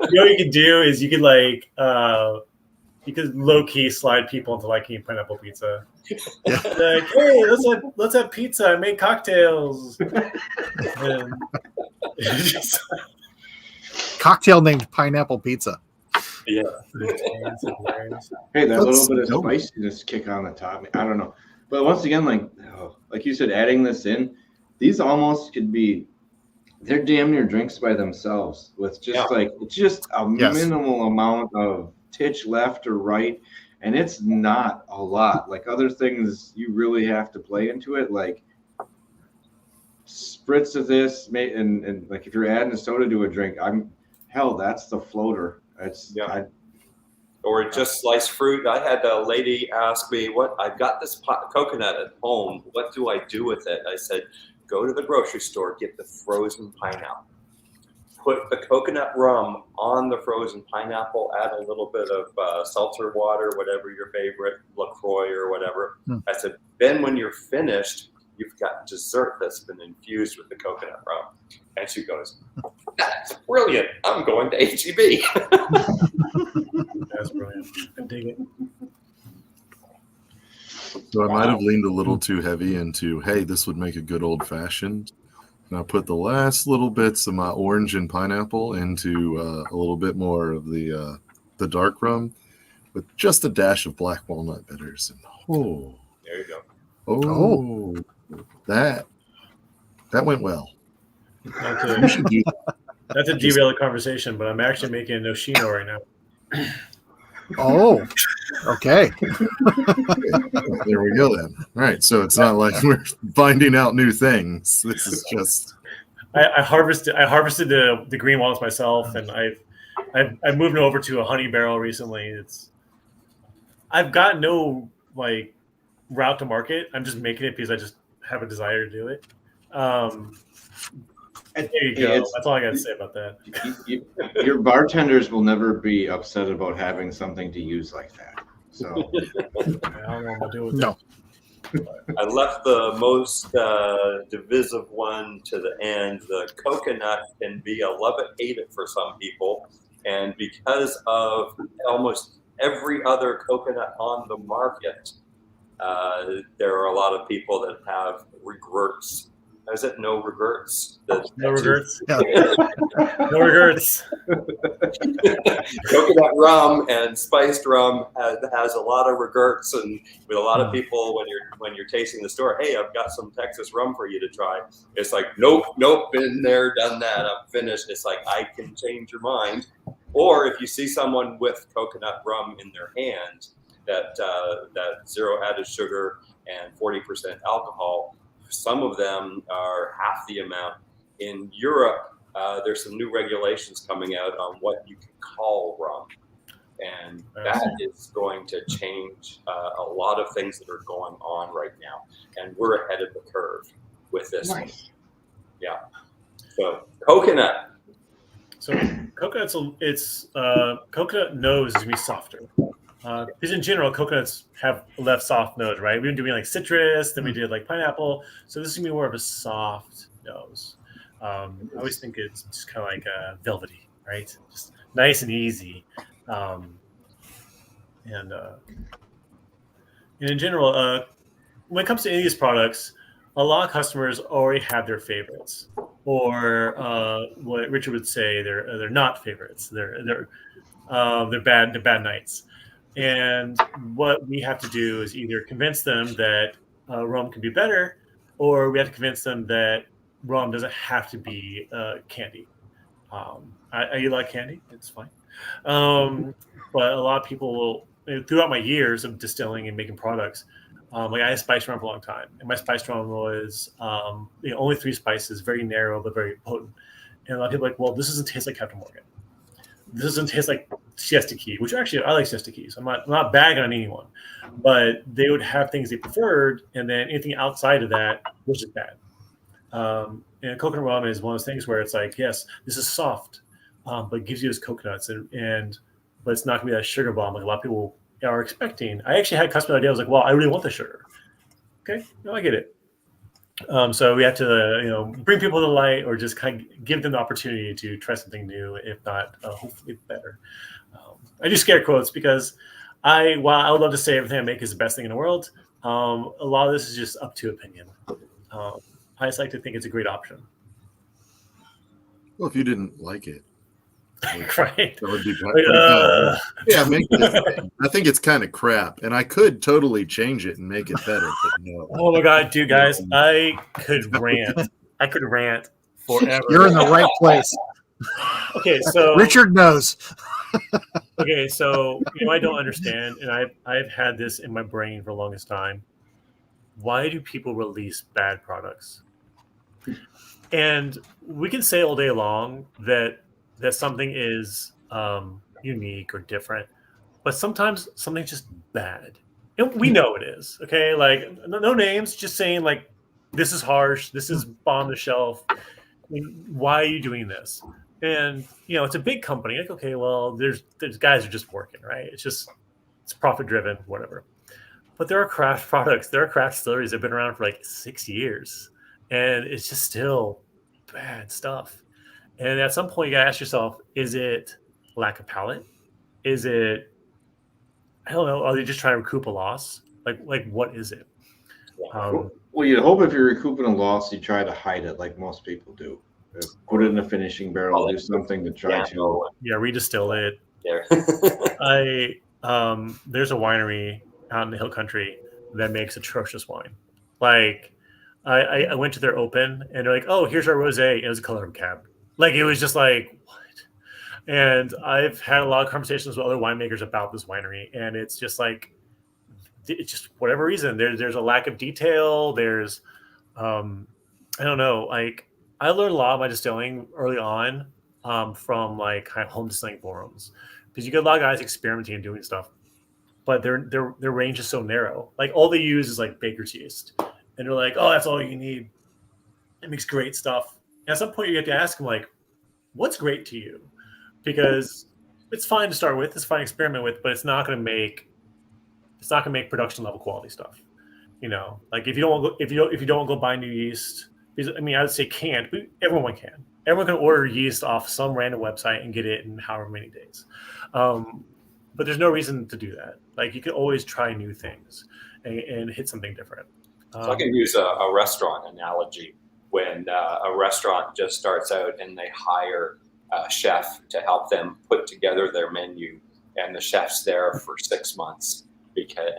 What you could do is you could you could low key slide people into liking pineapple pizza. Yeah. Like, hey, let's have pizza and make cocktails. Cocktail named pineapple pizza. Yeah. Hey, that little bit of spiciness kick on the top. I don't know. But once again, like you said, adding this in, these almost could be, they're damn near drinks by themselves with just a minimal amount of titch left or right. And it's not a lot. Like other things, you really have to play into it. Like spritz of this, and like if you're adding a soda to a drink, that's the floater. or just sliced fruit. I had a lady ask me, I've got this coconut at home. What do I do with it? I said, go to the grocery store, get the frozen pineapple. Put the coconut rum on the frozen pineapple, add a little bit of seltzer water, whatever your favorite, LaCroix or whatever. I said, then when you're finished, you've got dessert that's been infused with the coconut rum. And she goes, that's brilliant. I'm going to HEB. That's brilliant. I dig it. So I might have leaned a little too heavy into, hey, this would make a good old fashioned. And I put the last little bits of my orange and pineapple into a little bit more of the dark rum with just a dash of black walnut bitters. And There you go. That went well. Not You should do that. to derail the conversation, but I'm actually making a Noshino right now. Oh, okay. There we go then. All right. So it's not like we're finding out new things. This is just. I harvested the green walnuts myself, and I've moved over to a honey barrel recently. I've got no like route to market. I'm just making it because I just have a desire to do it. There you go. That's all I got to say about that. Your bartenders will never be upset about having something to use like that. So I don't know what to do with it. No. I left the most divisive one to the end. The coconut can be a love it, hate it for some people. And because of almost every other coconut on the market, there are a lot of people that have regrets. Is it no regrets? No regrets. Yeah. No regrets. Coconut rum and spiced rum has a lot of regrets, and with a lot of people when you're tasting the store, hey, I've got some Texas rum for you to try. It's like, nope, been there, done that, I'm finished. It's like, I can change your mind. Or if you see someone with coconut rum in their hand, that zero added sugar and 40% alcohol, some of them are half the amount. In Europe, there's some new regulations coming out on what you can call rum. And that is going to change a lot of things that are going on right now. And we're ahead of the curve with this one. Yeah. So coconut. So coconut nose is gonna be softer. Because in general, coconuts have a left soft nose, right? We've been doing like citrus, then we did like pineapple. So this is gonna be more of a soft nose. I always think it's just kind of like velvety, right? Just nice and easy. And in general, when it comes to any of these products, a lot of customers already have their favorites, or what Richard would say, they're not favorites. They're bad nights. And what we have to do is either convince them that rum can be better, or we have to convince them that rum doesn't have to be candy. I like candy; it's fine. But a lot of people will, throughout my years of distilling and making products, like I had spiced rum for a long time, and my spiced rum was only 3 spices, very narrow but very potent. And a lot of people are like, well, this doesn't taste like Captain Morgan. This doesn't taste like Siesta Key, which actually I like Siesta Keys. I'm not bagging on anyone, but they would have things they preferred, and then anything outside of that was just bad. And coconut rum is one of those things where it's like, yes, this is soft, but it gives you those coconuts, but it's not gonna be that sugar bomb like a lot of people are expecting. I actually had a customer idea. I was like, well, I really want the sugar. Okay, no, I get it. So we have to, bring people to the light, or just kind of give them the opportunity to try something new, if not, hopefully better. I do scare quotes because while I would love to say everything I make is the best thing in the world, a lot of this is just up to opinion. I just like to think it's a great option. Well, if you didn't like it, Right? that would be yeah. Make it, I think it's kind of crap, and I could totally change it and make it better. But no. Oh my god, dude, guys, I could rant. I could rant forever. You're in the right place. Okay, so Richard knows. Okay, so I don't understand, and I've had this in my brain for the longest time. Why do people release bad products? And we can say all day long that something is unique or different, but sometimes something's just bad. And we know it is. Okay, like no names, just saying like this is harsh, this is bomb the shelf. I mean, why are you doing this? And it's a big company. Like, okay, well, there's guys who are just working, right? It's profit driven, whatever. But there are craft products, there are craft distilleries that have been around for like 6 years, and it's just still bad stuff. And at some point, you gotta ask yourself: is it lack of palate? Is it, I don't know? Are they just trying to recoup a loss? Like what is it? Well, you'd hope if you're recouping a loss, you try to hide it like most people do. Put it in a finishing barrel, do something to try to redistill it. Yeah. There's a winery out in the hill country that makes atrocious wine. Like I went to their open and they're like, oh, here's our rosé. It was a color of cab. Like it was just like what? And I've had a lot of conversations with other winemakers about this winery, and it's just like it's just whatever reason there's a lack of detail. There's I don't know. Like I learned a lot of my distilling early on from like kind of home distilling forums, because you get a lot of guys experimenting and doing stuff, but their range is so narrow. Like all they use is like baker's yeast, and they're like, oh, that's all you need. It makes great stuff. And at some point, you have to ask them like, what's great to you? Because it's fine to start with, it's fine to experiment with, but it's not going to make production level quality stuff. Like if you don't go buy new yeast, because I mean I would say can't, but everyone can. Everyone can order yeast off some random website and get it in however many days. But there's no reason to do that. Like you can always try new things and hit something different. So I can use a restaurant analogy. When a restaurant just starts out and they hire a chef to help them put together their menu, and the chef's there for 6 months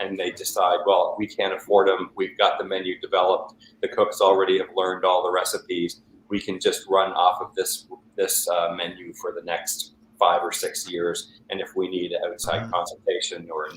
and they decide, well, we can't afford them. We've got the menu developed. The cooks already have learned all the recipes. We can just run off of this menu for the next 5 or 6 years. And if we need outside consultation or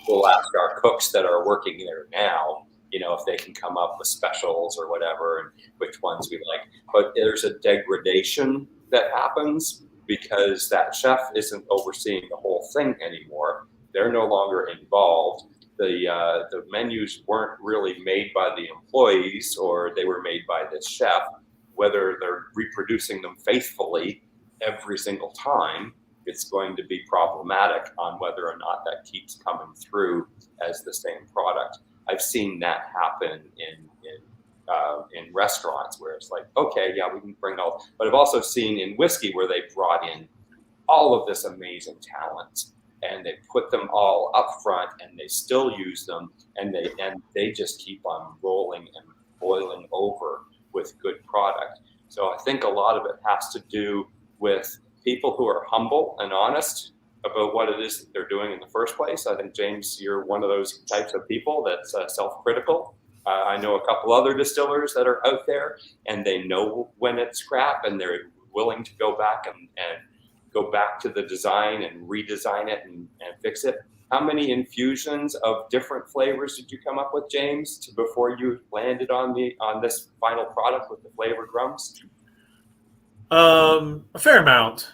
we'll ask our cooks that are working there now, if they can come up with specials or whatever, and which ones we like. But there's a degradation that happens because that chef isn't overseeing the whole thing anymore. They're no longer involved. The menus weren't really made by the employees, or they were made by this chef. Whether they're reproducing them faithfully every single time, it's going to be problematic on whether or not that keeps coming through as the same product. I've seen that happen in restaurants where it's like, okay, yeah, we can bring all, but I've also seen in whiskey where they brought in all of this amazing talent and they put them all up front and they still use them, and they just keep on rolling and boiling over with good product. So I think a lot of it has to do with people who are humble and honest about what it is that they're doing in the first place. I think, James, you're one of those types of people that's self-critical. I know a couple other distillers that are out there, and they know when it's crap, and they're willing to go back and go back to the design and redesign it and fix it. How many infusions of different flavors did you come up with, James, before you landed on this final product with the flavored rums? A fair amount.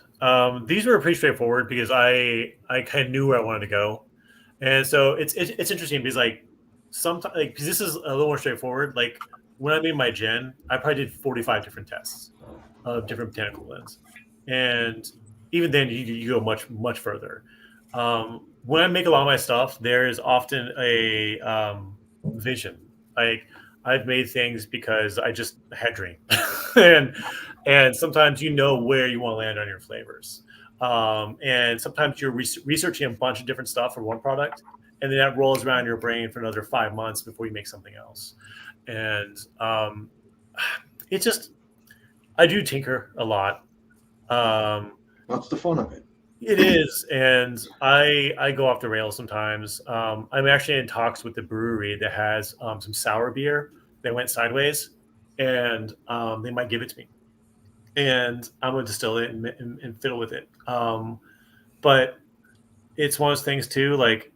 These were pretty straightforward because I kind of knew where I wanted to go, and so it's interesting because like sometimes because this is a little more straightforward. Like when I made my gin, I probably did 45 different tests of different botanical blends, and even then you go much further. When I make a lot of my stuff, there is often a vision. Like I've made things because I just had a dream, and sometimes where you want to land on your flavors, and sometimes you're researching a bunch of different stuff for one product, and then that rolls around your brain for another 5 months before you make something else. And it's just I do tinker a lot. That's the fun of it. It is, and I go off the rails sometimes. I'm actually in talks with the brewery that has some sour beer that went sideways, and they might give it to me, and I'm going to distill it and fiddle with it. But it's one of those things too. Like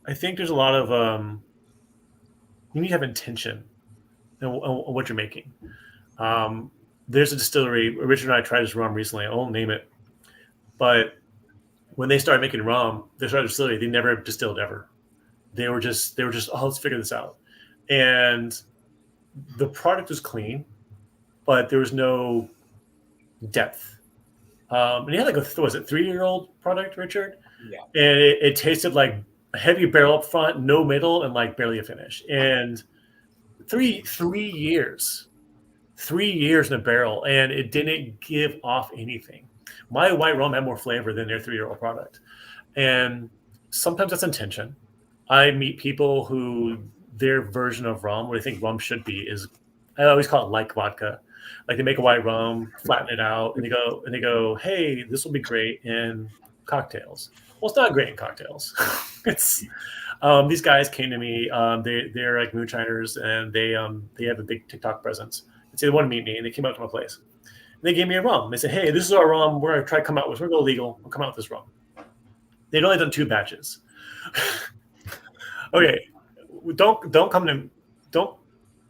I think there's a lot of you need to have intention in what you're making. There's a distillery. Richard and I tried this rum recently. I won't name it. But when they started making rum, they started a distillery. They never distilled ever. They were just oh, let's figure this out. And the product was clean, but there was no depth. And he had like was it 3-year-old product, Richard? Yeah. And it tasted like a heavy barrel up front, no middle, and like barely a finish. And 3 years in a barrel, and it didn't give off anything. My white rum had more flavor than their 3-year-old product. And sometimes that's intention. I meet people who their version of rum, what I think rum should be, is I always call it like vodka. Like they make a white rum, flatten it out, and they go, hey, this will be great in cocktails. Well, it's not great in cocktails. It's these guys came to me. They're like moonshiners, and they have a big TikTok presence. And so they wanted to meet me, and they came out to my place. And they gave me a rum. They said, hey, this is our rum. We're gonna try to come out with. We're gonna go legal. We'll come out with this rum. They'd only done 2 batches. Okay, don't.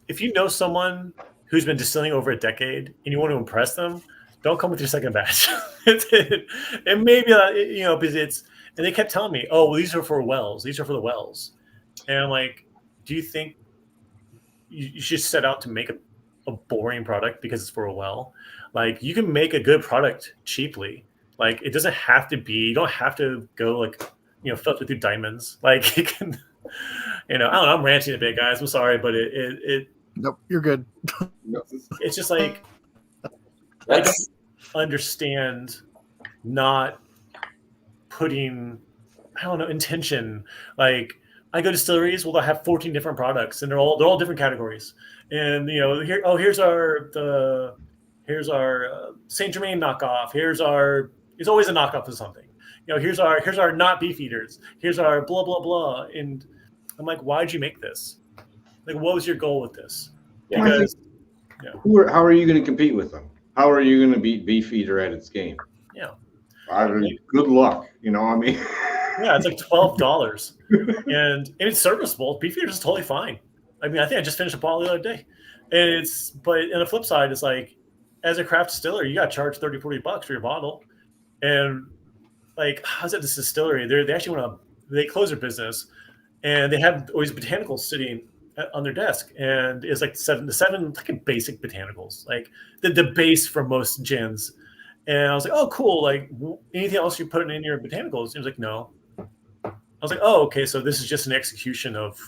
If you know someone who's been distilling over a decade and you want to impress them, don't come with your second batch. And maybe because and they kept telling me, oh, well, these are for wells. These are for the wells. And I'm like, do you think you should set out to make a boring product because it's for a well? Like you can make a good product cheaply. Like it doesn't have to be. You don't have to go like filter through diamonds. Like you can. I don't know. I'm ranting a bit, guys. I'm sorry, but it Nope, you're good. It's just like I don't understand not putting intention. Like I go to distilleries, well, they'll have 14 different products, and they're all different categories. And here's our Saint Germain knockoff. It's always a knockoff of something. Here's our not beef eaters. Here's our blah blah blah. And I'm like, why'd you make this? Like, what was your goal with this? Because, how are you going to compete with them? How are you going to beat Beefeater at its game? Yeah. Good luck. Yeah, it's like $12, and it's serviceable. Beefeater is totally fine. I mean, I think I just finished a bottle the other day, but on the flip side, it's like, as a craft distiller, you got to charge $30-$40 for your bottle, and like, how's that? This distillery, they actually they close their business, and they have always botanicals sitting on their desk, and it's like the seven like basic botanicals, like the base for most gins. And I was like, oh, cool. Like anything else you put in your botanicals? He was like, no. I was like, oh, okay. So this is just an execution of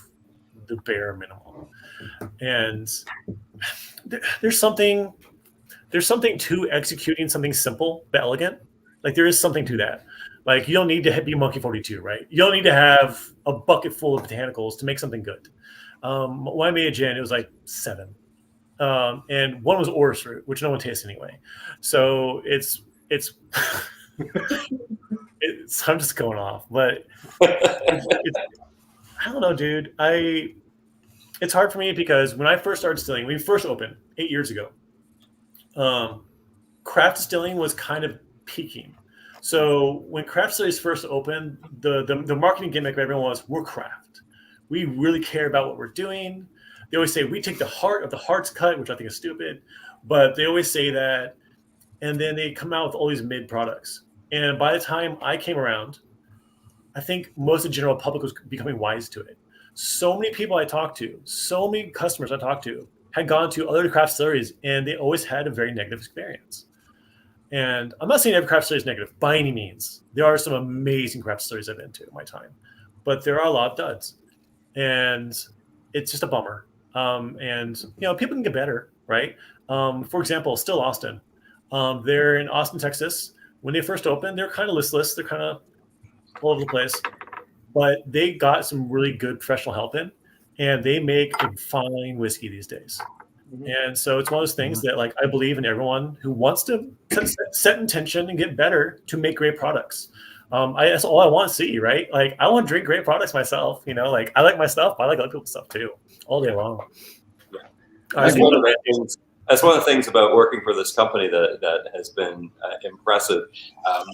the bare minimum. And there's something to executing something simple but elegant. Like there is something to that. Like you don't need to be Monkey 42, right? You don't need to have a bucket full of botanicals to make something good. When I made a gin, it was like 7. And one was orris root, which no one tastes anyway. So it's I'm just going off, but I don't know, dude. It's hard for me because when I first started distilling, when we first opened 8 years ago, craft distilling was kind of peaking. So when craft distilleries first opened, the marketing gimmick of everyone was, we're craft. We really care about what we're doing. They always say we take the heart of the heart's cut, which I think is stupid, but they always say that. And then they come out with all these mid products. And by the time I came around, I think most of the general public was becoming wise to it. So many people I talked to, so many customers I talked to had gone to other craft distilleries, and they always had a very negative experience. And I'm not saying every craft distillery is negative by any means. There are some amazing craft distilleries I've been to in my time, but there are a lot of duds. And it's just a bummer. And people can get better, right? For example, Still Austin. They're in Austin, Texas. When they first opened, they're kind of listless. They're kind of all over the place, but they got some really good professional help in, and they make a fine whiskey these days. And so it's one of those things that, like, I believe in everyone who wants to set intention and get better to make great products. That's all I want to see, right? Like, I want to drink great products myself. Like, I like my stuff, but I like other people's stuff too, all day long. Yeah. That's one of the things about working for this company that has been impressive.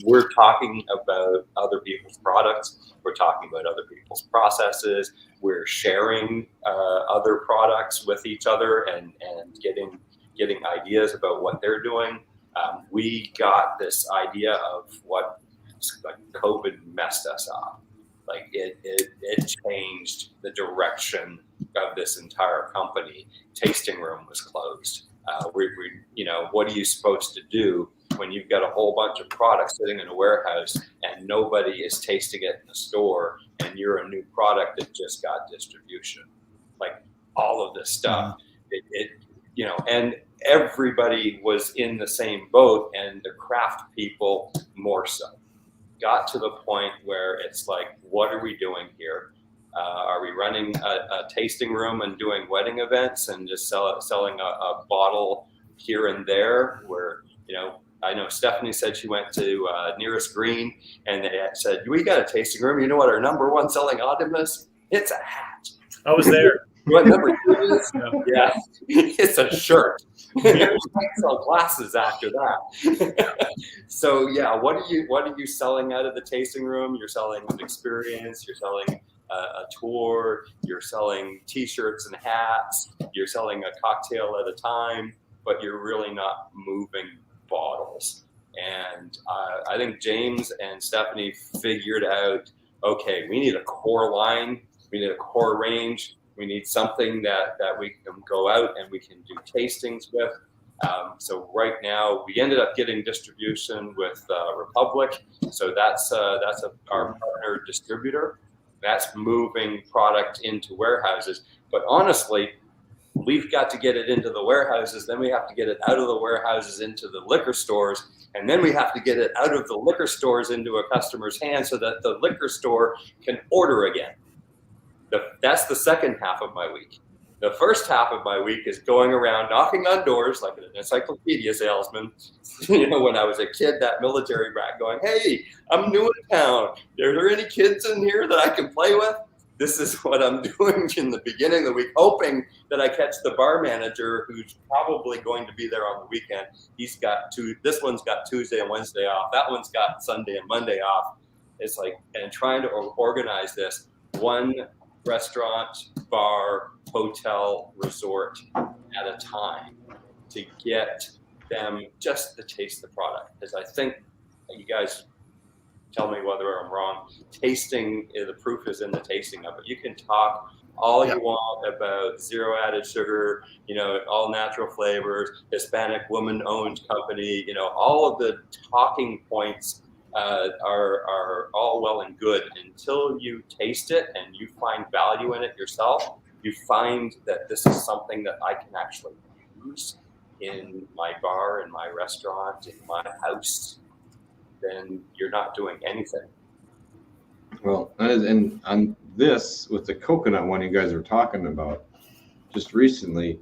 We're talking about other people's products. We're talking about other people's processes. We're sharing other products with each other and getting ideas about what they're doing. We got this idea of what like COVID messed us up. Like it changed the direction of this entire company. Tasting room was closed. We what are you supposed to do when you've got a whole bunch of products sitting in a warehouse and nobody is tasting it in the store, and you're a new product that just got distribution? Like all of this stuff, and everybody was in the same boat, and the craft people more so. Got to the point where it's like, what are we doing here? Are we running a tasting room and doing wedding events and just selling a bottle here and there? Where, I know Stephanie said she went to Nearest Green and they said, we got a tasting room. You know what our number one selling item is? It's a hat. I was there. What number 2 is? Yeah, it's a shirt. Sell glasses after that. So yeah, what are you selling out of the tasting room? You're selling an experience. You're selling a tour. You're selling T-shirts and hats. You're selling a cocktail at a time, but you're really not moving bottles. And I think James and Stephanie figured out, okay, we need a core line. We need a core range. We need something that we can go out and we can do tastings with. So right now we ended up getting distribution with Republic. So that's our partner distributor. That's moving product into warehouses. But honestly, we've got to get it into the warehouses. Then we have to get it out of the warehouses into the liquor stores. And then we have to get it out of the liquor stores into a customer's hands so that the liquor store can order again. That's the second half of my week. The first half of my week is going around knocking on doors like an encyclopedia salesman. When I was a kid, that military brat going, hey, I'm new in town. Are there any kids in here that I can play with? This is what I'm doing in the beginning of the week, hoping that I catch the bar manager who's probably going to be there on the weekend. This one's got Tuesday and Wednesday off. That one's got Sunday and Monday off. It's like, and trying to organize this one restaurant, bar, hotel, resort at a time to get them just to taste the product. Because I think you guys tell me whether I'm wrong. Tasting, the proof is in the tasting of it. You can talk all you want about zero added sugar, all natural flavors, Hispanic woman-owned company, all of the talking points are all well and good until you taste it and you find value in it yourself. You find that this is something that I can actually use in my bar, in my restaurant, in my house. Then you're not doing anything. Well, and on this, with the coconut one you guys were talking about just recently,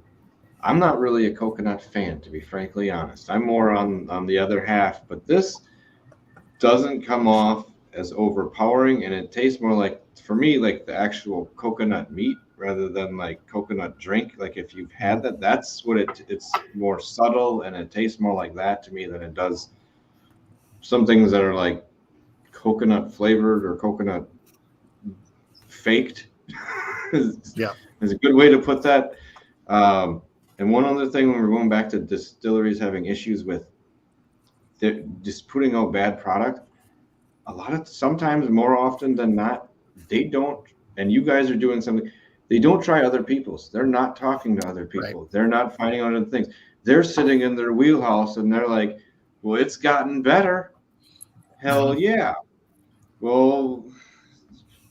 I'm not really a coconut fan, to be frankly honest. I'm more on the other half, but this doesn't come off as overpowering, and it tastes more like, for me, like the actual coconut meat rather than like coconut drink. Like if you've had that, that's what it's more subtle, and it tastes more like that to me than it does some things that are like coconut flavored or coconut faked. Yeah, is a good way to put that. And one other thing, when we're going back to distilleries having issues with just putting out bad product, sometimes more often than not, they don't, and you guys are doing something, they don't try other people's. They're not talking to other people. Right. They're not finding out other things. They're sitting in their wheelhouse and they're like, well, it's gotten better. Hell yeah. Well,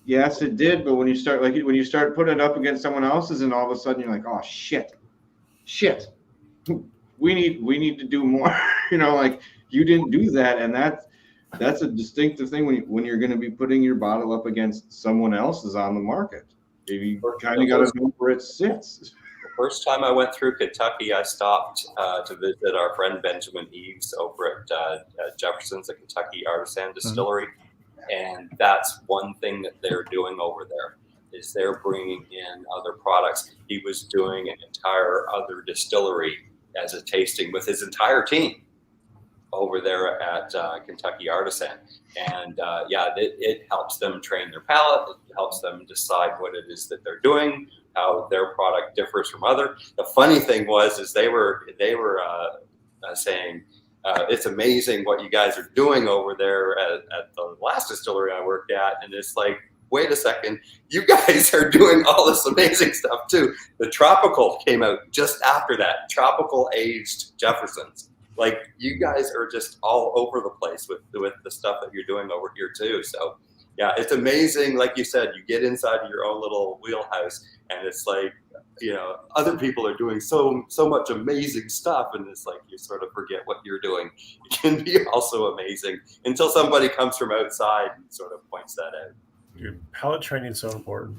yes, it did. But when you start putting it up against someone else's, and all of a sudden you're like, oh shit, we need to do more. Like you didn't do that, and that's a distinctive thing when you're going to be putting your bottle up against someone else's on the market. You kind of got to know where it sits. First time I went through Kentucky, I stopped to visit our friend Benjamin Eves over at Jefferson's, the Kentucky Artisan Distillery. And that's one thing that they're doing over there, is they're bringing in other products. He was doing an entire other distillery as a tasting with his entire team over there at Kentucky Artisan. And it helps them train their palate. It helps them decide what it is that they're doing, how their product differs from other. The funny thing is they were saying, it's amazing what you guys are doing over there at the last distillery I worked at. And it's like, wait a second, you guys are doing all this amazing stuff too. The tropical came out just after that, tropical aged Jeffersons. Like, you guys are just all over the place with the stuff that you're doing over here too. So yeah, it's amazing. Like you said, you get inside your own little wheelhouse, and it's like, you know, other people are doing so much amazing stuff, and it's like you sort of forget what you're doing. It can be also amazing until somebody comes from outside and sort of points that out. Dude, palate training is so important.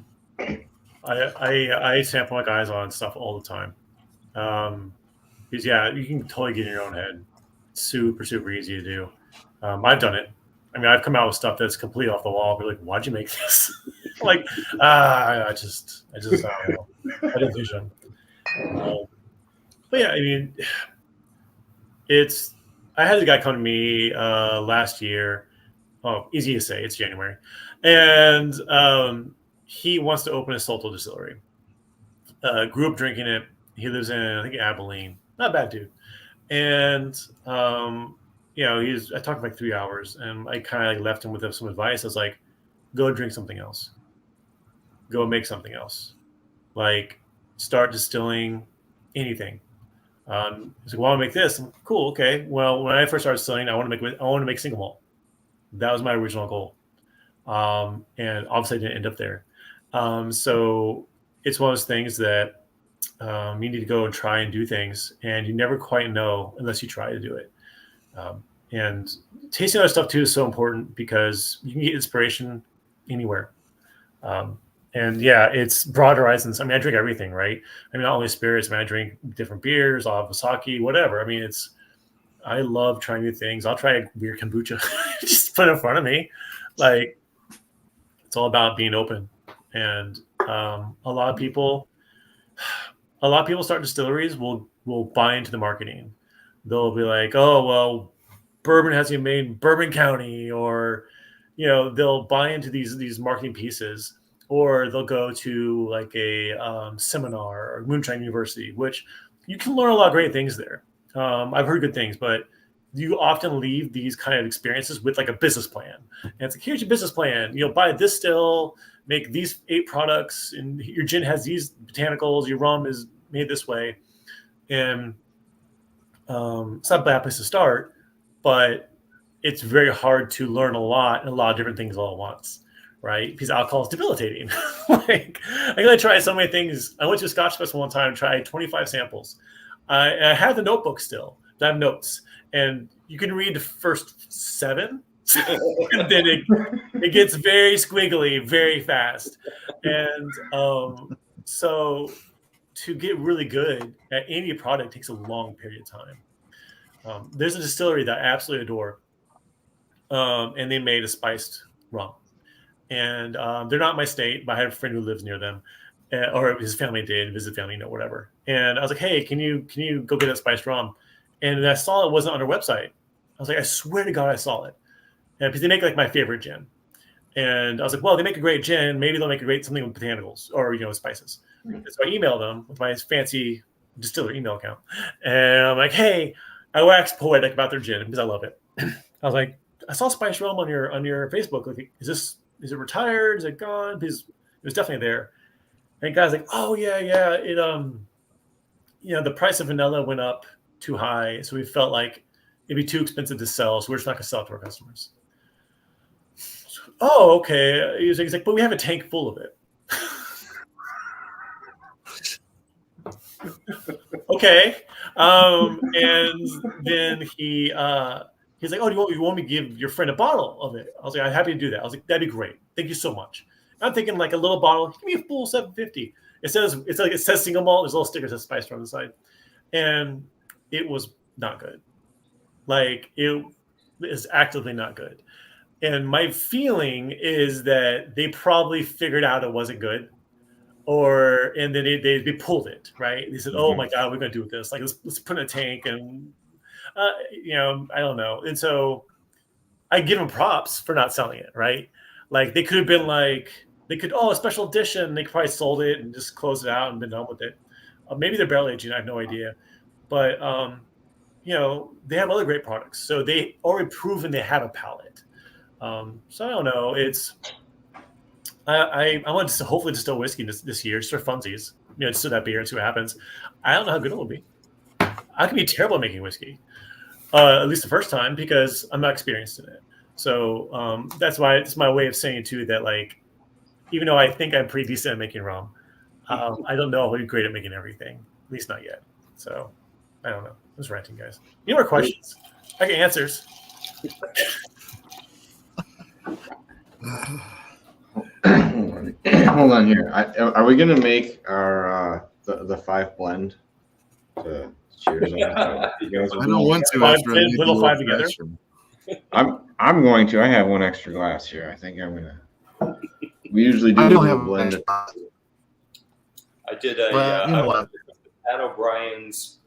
I sample my guys on stuff all the time. Because yeah, you can totally get in your own head. Super easy to do. I've done it. I mean, I've come out with stuff that's completely off the wall. Be like, why'd you make this? Like, I just I don't know. I didn't vision. But yeah, I mean, I had a guy come to me last year. Oh, easy to say, it's January, and he wants to open a Salto distillery. Grew up drinking it. He lives in, I think, Abilene. Not a bad dude. And you know, I talked for like 3 hours, and I kind of left him with some advice. I was like, go drink something else. Go make something else. Like, start distilling anything. He's like, well, I want to make this. I'm like, cool, okay. Well, when I first started distilling, I want to make single malt. That was my original goal. And obviously I didn't end up there. So it's one of those things that you need to go and try and do things, and you never quite know unless you try to do it. And tasting other stuff too is so important, because you can get inspiration anywhere. And yeah, it's broad horizons. I mean, I drink everything, right? I mean, not only spirits. I mean, I drink different beers. I'll have sake, whatever. I mean, I love trying new things. I'll try a weird kombucha, just put it in front of me. Like, it's all about being open. And a lot of people start distilleries will buy into the marketing. They'll be like, oh, well, bourbon has to be made in Bourbon County, or, you know, they'll buy into these marketing pieces, or they'll go to like a seminar or Moonshine University, which you can learn a lot of great things there. I've heard good things, but you often leave these kind of experiences with like a business plan. And it's like, here's your business plan. You know, buy this still, make these 8 products, and your gin has these botanicals, your rum is made this way. And it's not a bad place to start, but it's very hard to learn a lot and a lot of different things all at once, right? Because alcohol is debilitating. Like, I gotta try so many things. I went to a Scotch Festival one time and tried 25 samples. I have the notebook still. I have notes, and you can read the first 7, and then it gets very squiggly very fast. And so to get really good at any product takes a long period of time. There's a distillery that I absolutely adore, and they made a spiced rum. And they're not in my state, but I have a friend who lives near them, or his family did, visit family, whatever. And I was like, hey, can you go get that spiced rum? And I saw it wasn't on their website. I was like, I swear to God, I saw it. And because they make like my favorite gin. And I was like, well, they make a great gin. Maybe they'll make a great something with botanicals or, spices. And so I emailed them with my fancy distiller email account. And I'm like, hey, I wax poetic about their gin because I love it. I was like, I saw spiced rum on your Facebook. Like, is it retired? Is it gone? Because it was definitely there. And the guy's like, oh yeah. It the price of vanilla went up too high, so we felt like it'd be too expensive to sell, so we're just not gonna sell it to our customers. Oh, okay. He's like, but we have a tank full of it. Okay. And then he's like, oh, you want me to give your friend a bottle of it? I was like, I'm happy to do that. I was like, that'd be great. Thank you so much. I'm thinking like a little bottle. Give me a full $750. It says single malt. There's a little sticker that says spice on the side, and it was not good. Like, it is actively not good. And my feeling is that they probably figured out it wasn't good, and then they pulled it, right? They said, oh my God, we're going to do this. Like, let's put in a tank, and I don't know. And so I give them props for not selling it, right? Like, they could have been like, a special edition. They could probably sold it and just closed it out and been done with it. Maybe they're barrel aging. I have no idea. But they have other great products. So they already proven they have a palate. So I don't know. I want to hopefully distill whiskey this year, just for funsies. Distill that beer and see what happens. I don't know how good it will be. I can be terrible at making whiskey, at least the first time, because I'm not experienced in it. So that's why it's my way of saying too that, like, even though I think I'm pretty decent at making rum, I don't know if I'll be great at making everything. At least not yet. So I don't know. I'm just ranting, guys. Any more questions? I get answers. Hold on here. Are we gonna make our the 5 blend to cheers on? You guys I don't want to. Five, After I made the little five old together? fashioned. I'm going to. I have one extra glass here. I think I'm gonna. We usually do I a don't little have blend. I did a Well, you know I what? went with Pat O'Brien's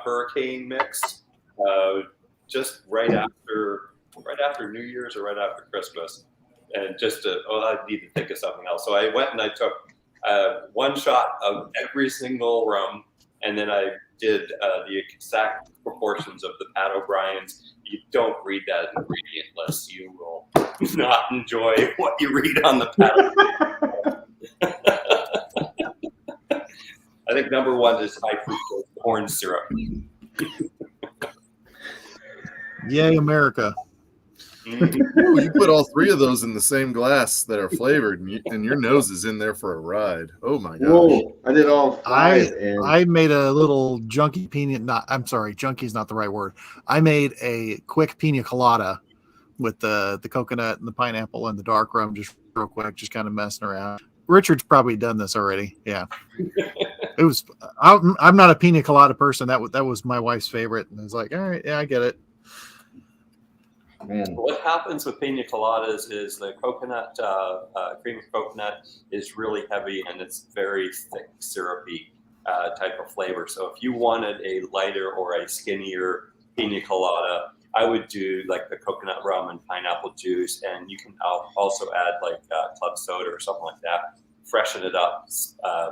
hurricane mix just right after New Year's or right after Christmas, and I need to think of something else. So I went and I took one shot of every single rum, and then I did the exact proportions of the Pat O'Brien's. You don't read that ingredient list. You will not enjoy what you read on the Pat O'Brien. I think number 1 is high fructose corn syrup. Yay, America. Ooh, you put all 3 of those in the same glass that are flavored, and your nose is in there for a ride. Oh my gosh! Whoa! I did all 5. I made a little junky junky's not the right word. I made a quick pina colada with the coconut and the pineapple and the dark rum, just real quick, just kind of messing around. Richard's probably done this already. Yeah. It was. I'm not a pina colada person. That was my wife's favorite, and I was like, all right, yeah, I get it. Man. What happens with pina coladas is the coconut, cream of coconut is really heavy and it's very thick, syrupy type of flavor. So if you wanted a lighter or a skinnier pina colada, I would do like the coconut rum and pineapple juice, and you can also add like club soda or something like that. Freshen it up,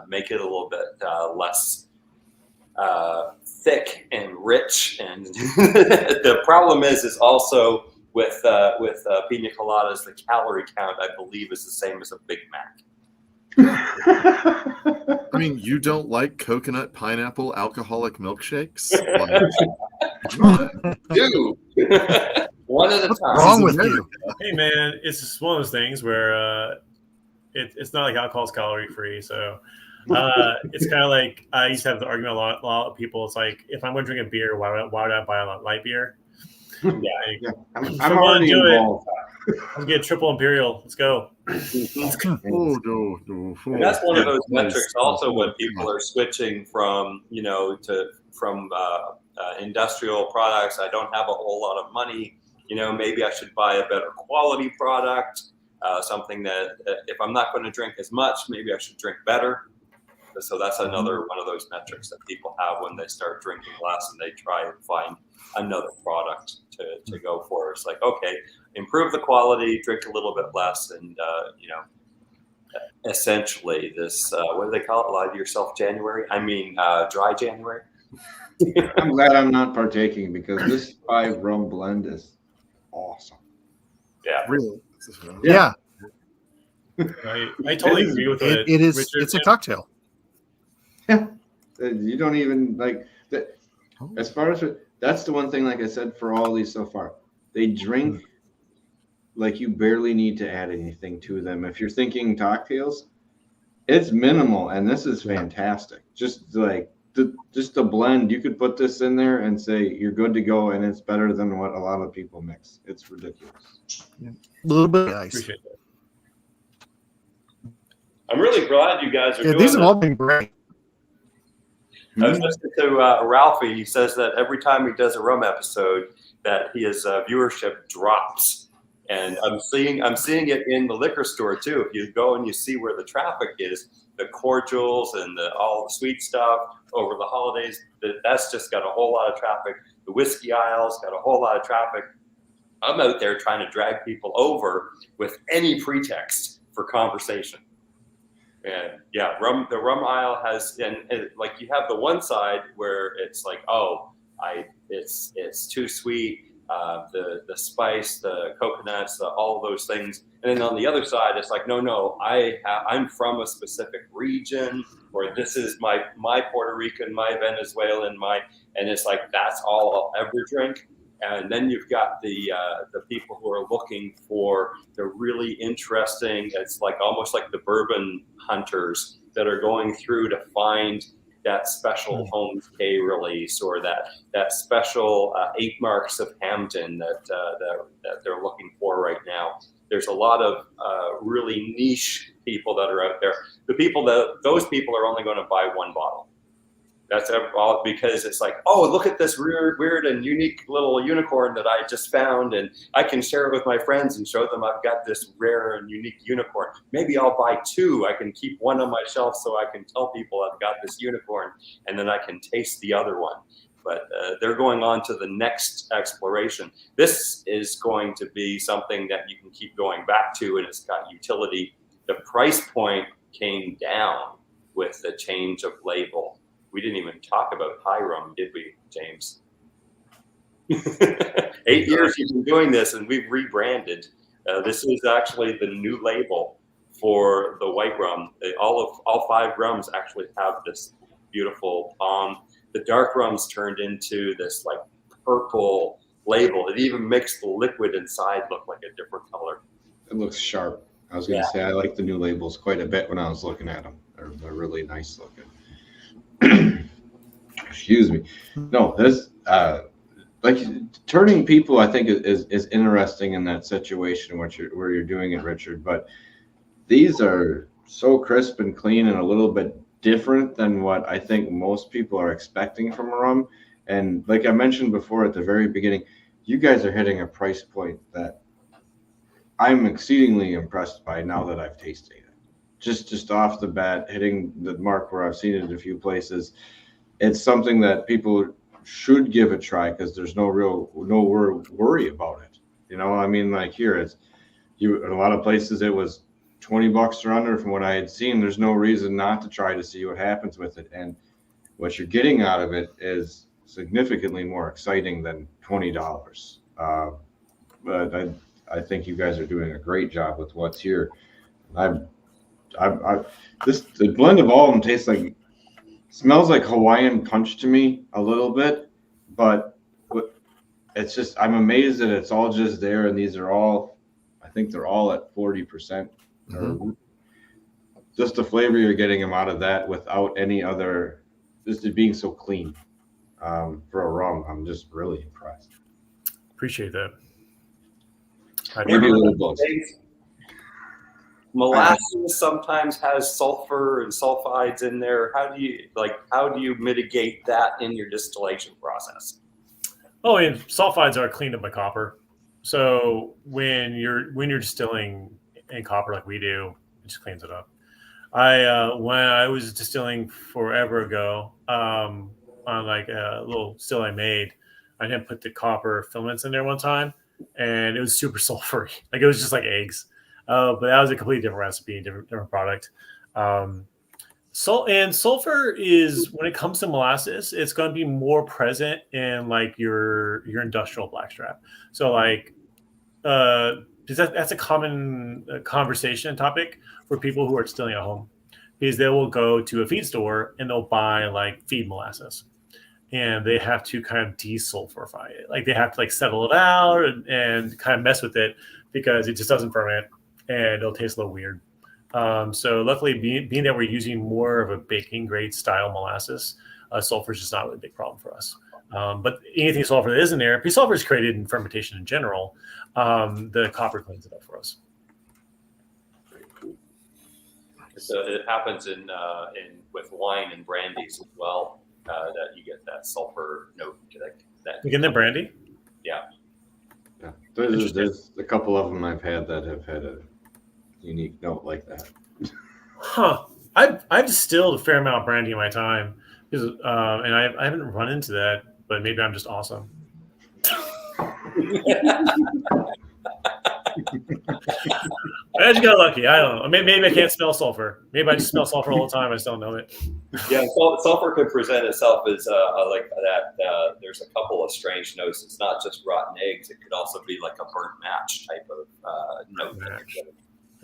make it a little bit less thick and rich. And the problem is also with pina coladas, the calorie count, I believe, is the same as a Big Mac. I mean, you don't like coconut pineapple alcoholic milkshakes? Dude, one at a What's time. wrong with you? Hey, man, it's just one of those things where it's not like alcohol's calorie free. So it's kind of like I used to have the argument a lot of people. It's like, if I'm going to drink a beer, why would I buy a light beer? Yeah. I'm Someone already do it. involved. Let's get triple imperial. Let's go. Oh, no. And that's one of those metrics also when people are switching from, from industrial products. I don't have a whole lot of money. Maybe I should buy a better quality product, something that if I'm not going to drink as much, maybe I should drink better. So that's another one of those metrics that people have when they start drinking less and they try and find another product to go for. It's like, okay, improve the quality, drink a little bit less, and essentially this what do they call it? Lie to yourself January. I mean dry January. I'm glad I'm not partaking because this 5 rum blend is awesome. Yeah. Really? Yeah, I totally agree with it. it is. Richard. It's a cocktail. Yeah. You don't even like that. As far as that's the one thing, like I said, for all these so far, they drink like you barely need to add anything to them. If you're thinking cocktails, it's minimal, and this is fantastic. Just like the blend, you could put this in there and say you're good to go, and it's better than what a lot of people mix. It's ridiculous. A little bit nice. Appreciate that. I'm really glad you guys are Yeah, doing these have this. all been great. I was listening to Ralphie. He says that every time he does a rum episode, that his viewership drops, and I'm seeing it in the liquor store too. If you go and you see where the traffic is, the cordials and all the sweet stuff over the holidays, that's just got a whole lot of traffic. The whiskey aisle's got a whole lot of traffic. I'm out there trying to drag people over with any pretext for conversation. And yeah, the rum aisle has, and like you have the one side where it's like, oh, it's too sweet. The spice, the coconuts, all of those things. And then on the other side, it's like, no, I'm from a specific region, or this is my Puerto Rican, my Venezuelan, and it's like, that's all I'll ever drink. And then you've got the people who are looking for the really interesting, it's like almost like the bourbon hunters that are going through to find that special Holmes K release, or that special 8 Marks of Hampton that they're looking for right now. There's a lot of really niche people that are out there. Those people are only going to buy one bottle. That's all, because it's like, oh, look at this weird and unique little unicorn that I just found, and I can share it with my friends and show them I've got this rare and unique unicorn. Maybe I'll buy 2. I can keep one on my shelf so I can tell people I've got this unicorn, and then I can taste the other one. But they're going on to the next exploration. This is going to be something that you can keep going back to, and it's got utility. The price point came down with the change of label. We didn't even talk about high rum, did we, James? 8 years you've been doing this, and we've rebranded. This is actually the new label for the white rum. All 5 rums actually have this beautiful palm. The dark rums turned into this like purple label. It even makes the liquid inside look like a different color. It looks sharp. I was going to say, I like the new labels quite a bit when I was looking at them. They're really nice looking. Excuse me. No, this like turning people, I think is interesting in that situation where you're doing it, Richard. But these are so crisp and clean and a little bit different than what I think most people are expecting from a rum. And like I mentioned before at the very beginning, you guys are hitting a price point that I'm exceedingly impressed by now that I've tasted it. Just off the bat, hitting the mark where I've seen it in a few places. It's something that people should give a try, because there's no worry about it. You know, I mean, like here, in a lot of places it was $20 or under from what I had seen. There's no reason not to try to see what happens with it. And what you're getting out of it is significantly more exciting than $20. But I think you guys are doing a great job with what's here. The blend of all of them tastes like, smells like Hawaiian punch to me a little bit, but it's just, I'm amazed that it's all just there. And these are all, I think they're all at 40%. Mm-hmm. Just the flavor you're getting them out of that without any other, just it being so clean for a rum. I'm just really impressed. Appreciate that. Maybe a little both. Molasses sometimes has sulfur and sulfides in there. How do you mitigate that in your distillation process? Oh, and sulfides are cleaned up by copper. So when you're distilling in copper like we do, it just cleans it up. When I was distilling forever ago, on like a little still I made, I didn't put the copper filaments in there one time, and it was super sulfury. Like it was just like eggs. But that was a completely different recipe, different product. Sulfur is, when it comes to molasses, it's going to be more present in like your industrial blackstrap. So like, that's a common conversation topic for people who are distilling at home, because they will go to a feed store and they'll buy like feed molasses, and they have to kind of desulfurify it. Like they have to like settle it out and kind of mess with it, because it just doesn't ferment and it'll taste a little weird. So luckily, being that we're using more of a baking grade style molasses, sulfur is just not really a big problem for us. But anything sulfur that isn't there, because sulfur is created in fermentation in general, the copper cleans it up for us. So it happens in with wine and brandies as well, that you get that sulfur note. You get the brandy? Yeah. Yeah. There's a couple of them I've had that have had a unique note like that. Huh. I've distilled a fair amount of brandy in my time, because and I haven't run into that, but maybe I'm just awesome. I just got lucky. I don't know. Maybe I can't smell sulfur. Maybe I just smell sulfur all the time. I just don't know it. Yeah, sulfur could present itself as like that. There's a couple of strange notes. It's not just rotten eggs. It could also be like a burnt match type of note.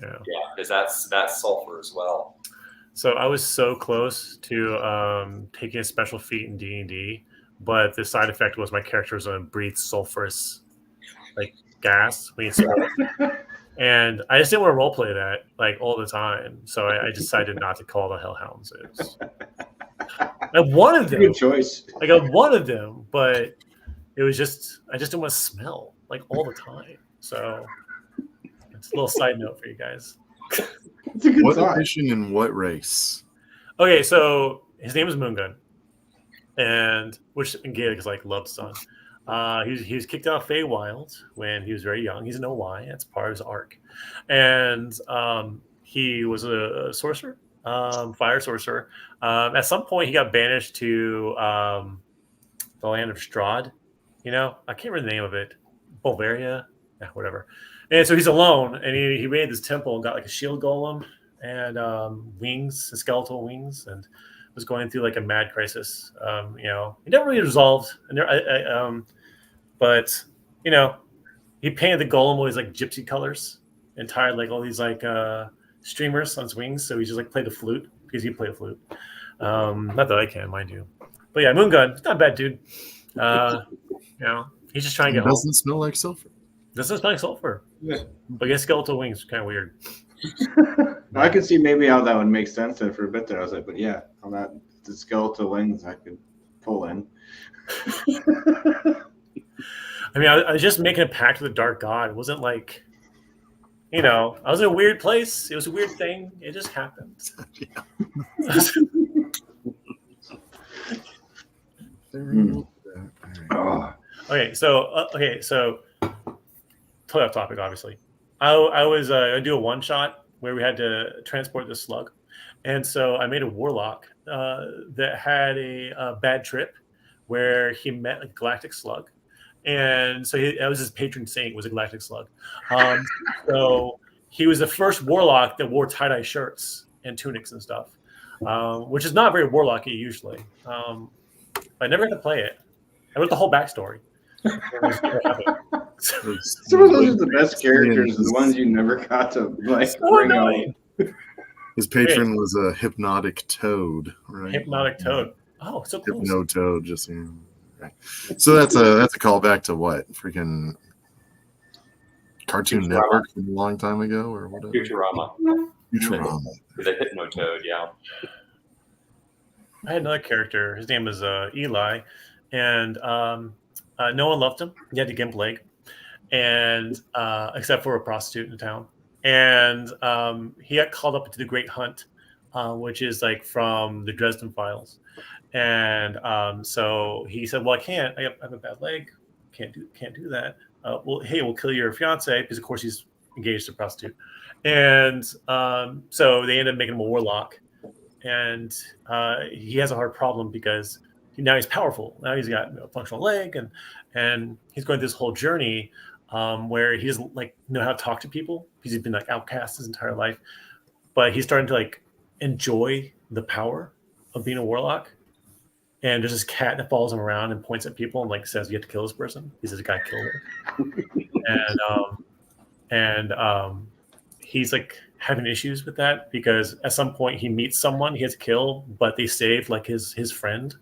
Yeah, because that's sulfur as well. So I was so close to taking a special feat in D&D, but the side effect was my character was going to breathe sulfurous like gas when you smell it. And I just didn't want to roleplay that like all the time, so I decided not to call the Hellhounds. I wanted them. Good choice. Like I wanted them, but it was just I just didn't want to smell like all the time. So it's a little side note for you guys. It's a good What thought. edition and what race? Okay, so his name is Moongun, and which Gaelic is like loved son. He was kicked out of Feywild when he was very young. He's an OY. That's part of his arc. And he was a sorcerer, fire sorcerer. At some point, he got banished to the land of Strahd. You know, I can't remember the name of it. Bulgaria? Yeah, whatever. And so he's alone, and he made this temple and got like a shield golem and wings, skeletal wings, and was going through like a mad crisis. You know, it never really resolved. And but you know, he painted the golem with like gypsy colors and tied like all these like streamers on his wings. So he just like played the flute because he played a flute. Not that I can, mind you. But yeah, Moongun, he's not a bad dude. You know, he's just trying to It get home. doesn't smell like sulfur. Doesn't smell like sulfur. Yeah. But his skeletal wings are kind of weird. I could see maybe how that would make sense then for a bit there. I was like, but yeah, on that the skeletal wings I could pull in. I mean, I was just making a pact with the dark god. It wasn't like, you know, I was in a weird place. It was a weird thing. It just happened. Oh. Okay, so totally off topic, obviously. I was I do a one shot where we had to transport the slug, and so I made a warlock that had a bad trip where he met a galactic slug, and so that was his patron saint was a galactic slug. So he was the first warlock that wore tie dye shirts and tunics and stuff, which is not very warlocky usually. I never got to play it. I wrote the whole backstory. Some of those are the best characters, the ones you never got to like bring out. His patron was a hypnotic toad, right? Hypnotic toad. Oh, so close. Hypno toad, just you know. Right. So that's a callback to what? Freaking Cartoon Network from a long time ago or whatever. Futurama. The Hypno Toad, yeah. I had another character. His name was Eli, and no one loved him. He had a gimp leg, and except for a prostitute in town. And he got called up into the Great Hunt, which is like from the Dresden Files. And so he said, "Well, I can't. I have a bad leg. Can't do that. Well, hey, we'll kill your fiance because, of course, he's engaged to a prostitute." And so they ended up making him a warlock. And he has a hard problem because now he's powerful. Now he's got a functional leg, and he's going through this whole journey where he doesn't like know how to talk to people because he's been like outcast his entire life. But he's starting to like enjoy the power of being a warlock. And there's this cat that follows him around and points at people and like says, "You have to kill this person." He says, "The guy killed her." and he's like having issues with that because at some point he meets someone he has to kill, but they saved like his friend.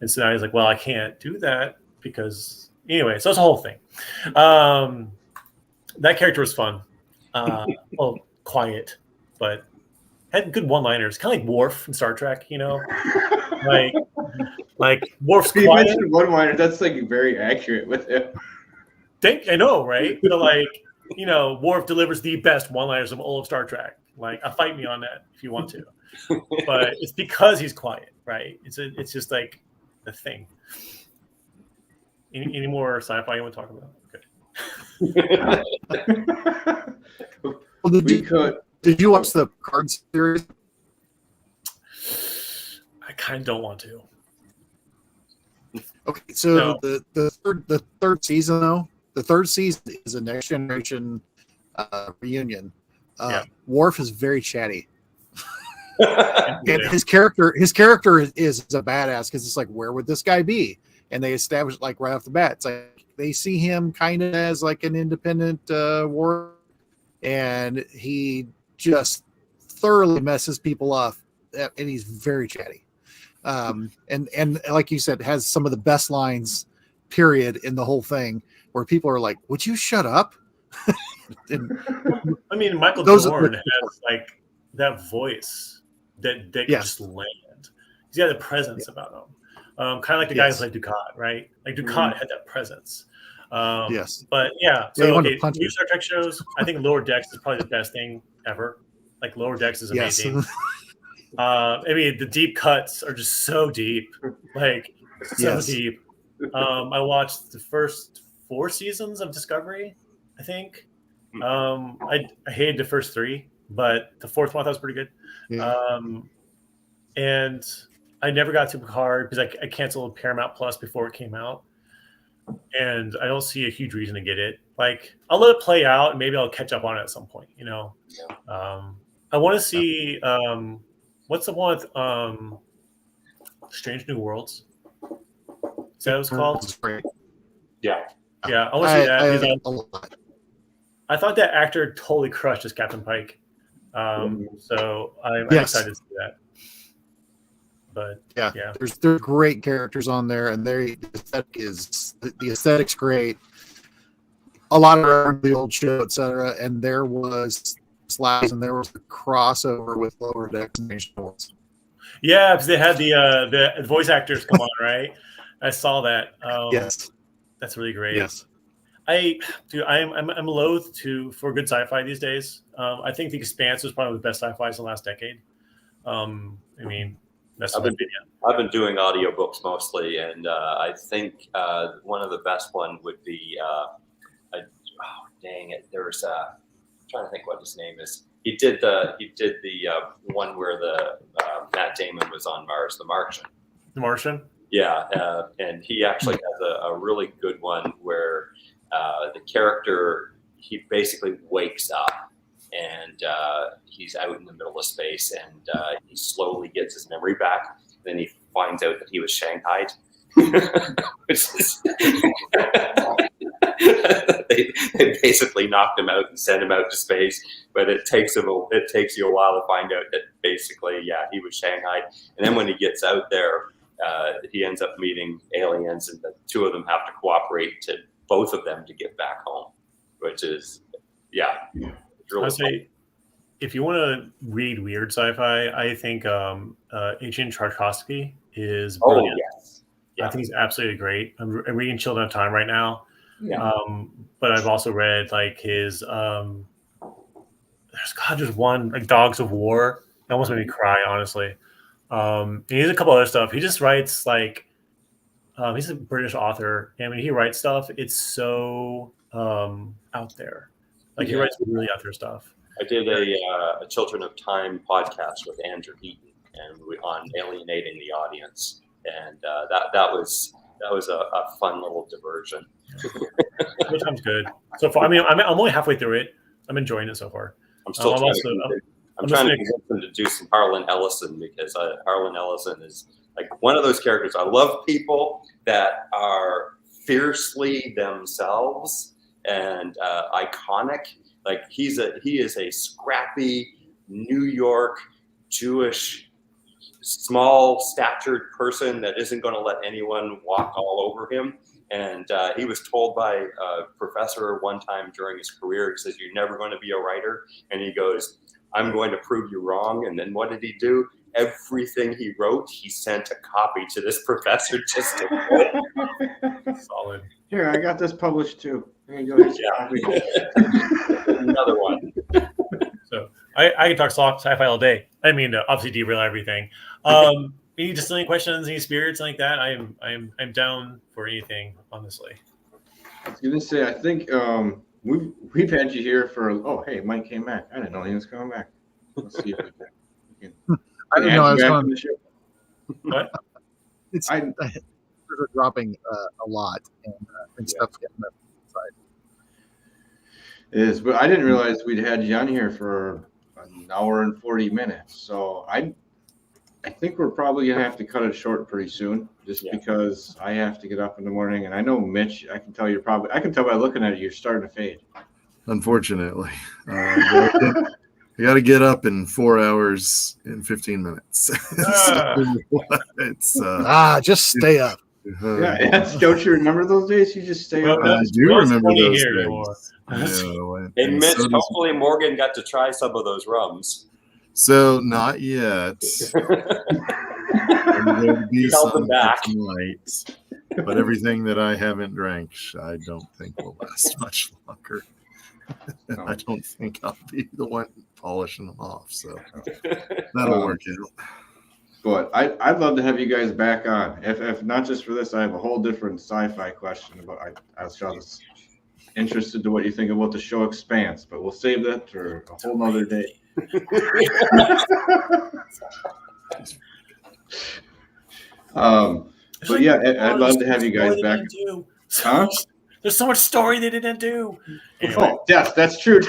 And so now he's like, "Well, I can't do that because anyway." So it's a whole thing. That character was fun. Well, quiet, but had good one-liners, kind of like Worf in Star Trek, you know, like Worf's You quiet. mentioned one-liner. That's like very accurate with him. I know, right? But like, you know, Worf delivers the best one-liners of all of Star Trek. Like, fight me on that if you want to. But it's because he's quiet, right? It's just like the thing. Any more sci-fi you want to talk about? Okay. Well, did you watch the card series? I kind of don't want to. Okay, so No. the third season though, the third season is a Next Generation reunion Worf is very chatty. Yeah. And his character is a badass because it's like, where would this guy be? And they establish like right off the bat, it's like they see him kind of as like an independent warrior, and he just thoroughly messes people up, and he's very chatty. And like you said, has some of the best lines, period, in the whole thing, where people are like, "Would you shut up?" And I mean, Michael Those are Dorn the- has like that voice that can Yes. just land. He's got a presence about him. Kind of like the guys Yes. like Ducat, right? Like Ducat had that presence. Yes. But yeah, Yeah, you so wanted to okay, punch new him. Star Trek shows. I think Lower Decks is probably the best thing ever. Like Lower Decks is Yes. amazing. I mean, the deep cuts are just so deep, like so Yes. deep. I watched the first 4 seasons of Discovery, I think. I hated the first 3, but the 4th one I thought was pretty good. Yeah. And I never got to Picard because I canceled Paramount Plus before it came out, and I don't see a huge reason to get it. Like, I'll let it play out, and maybe I'll catch up on it at some point. You know, I want to see what's the one with Strange New Worlds? Is that what it's called? It's great. Yeah. Yeah, I want to see that. I, because a lot. I thought that actor totally crushed as Captain Pike. So I'm Yes. excited to see that. But Yeah, yeah. there's great characters on there, and the aesthetic's great. A lot of the old show, etc. And there was slaps, and there was a crossover with Lower Decks and Strange New Worlds. Yeah, because they had the voice actors come on, right? I saw that. Yes, That's really great. yes, I'm loath for good sci-fi these days. I think The Expanse was probably the best sci-fi in the last decade. I mean, that's my opinion. I've been doing audiobooks mostly, and I think one of the best one would be dang it, there's I'm trying to think what his name is. He did the one where the Matt Damon was on Mars, The Martian. The Martian. Yeah, and he actually has a really good one where the character, he basically wakes up and he's out in the middle of space, and he slowly gets his memory back. Then he finds out that he was shanghaied. Which is they basically knocked him out and sent him out to space, but it takes you a while to find out that basically, yeah, he was shanghaied. And then when he gets out there, he ends up meeting aliens, and the two of them have to cooperate to both of them to get back home, which is, yeah. Really I say, if you want to read weird sci-fi, I think Agent Tarkovsky is brilliant. Yes. Yeah. I think he's absolutely great. I'm reading Children of Time right now. Yeah. But I've also read like his there's one like Dogs of War. It almost made me cry, honestly. And he has a couple other stuff. He just writes like he's a British author, and when he writes stuff, it's so out there. Like he writes really out there stuff. I did a Children of Time podcast with Andrew Heaton, and on alienating the audience, and that was a fun little diversion. Time's good so far. I mean, I'm only halfway through it. I'm enjoying it so far. I'm still trying to convince them to do some Harlan Ellison, because Harlan Ellison is like one of those characters. I love people that are fiercely themselves and iconic. Like he is a scrappy New York Jewish, small statured person that isn't going to let anyone walk all over him. And he was told by a professor one time during his career, he says, "You're never going to be a writer." And he goes, "I'm going to prove you wrong." And then what did he do? Everything he wrote, he sent a copy to this professor just to quote. Solid. Here, I got this published too. There you go. Yeah. Another one. So I can talk sci-fi all day. I mean, obviously derail everything. Any distilling questions, any spirits like that? I'm down for anything, honestly. I was gonna say, I think we've had you here for. Oh, hey, Mike came back. I didn't know he was coming back. Let's see if we can. I didn't know I was going. What? Are dropping a lot, and I think stuff's getting up inside. It is, but I didn't realize we'd had you on here for an hour and 40 minutes. So I think we're probably gonna have to cut it short pretty soon, just because I have to get up in the morning. And I know Mitch, I can tell by looking at it, you're starting to fade. Unfortunately, I got to get up in 4 hours and 15 minutes. It's just stay up. Don't you remember those days? You just stay up. I do remember those days. And Mitch, hopefully Morgan got to try some of those rums. So not yet. There'll be some tonight, but everything that I haven't drank, I don't think will last much longer. I don't think I'll be the one polishing them off, so that'll work out. But I'd love to have you guys back on. If not just for this, I have a whole different sci-fi question about. I was interested to what you think about the show Expanse, but we'll save that for a whole nother day. But yeah, I'd love to have you guys back. Huh? There's so much story they didn't do. Anyway. Oh, yes, that's true.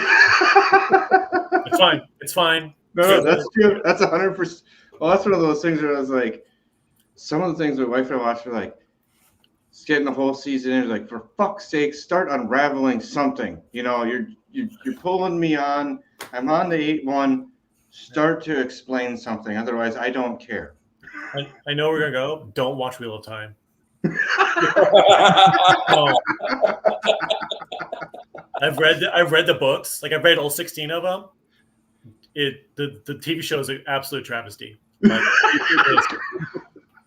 It's fine. No, that's true. That's 100%. Well, that's one of those things where I was like, some of the things my wife and I watched were like, it's getting the whole season in. Like, for fuck's sake, start unraveling something. You know, you're pulling me on. I'm on the 8-1. Start to explain something. Otherwise, I don't care. I know we're gonna go. Don't watch Wheel of Time. I've read the books. Like, I've read all 16 of them. The TV show is an absolute travesty. Like,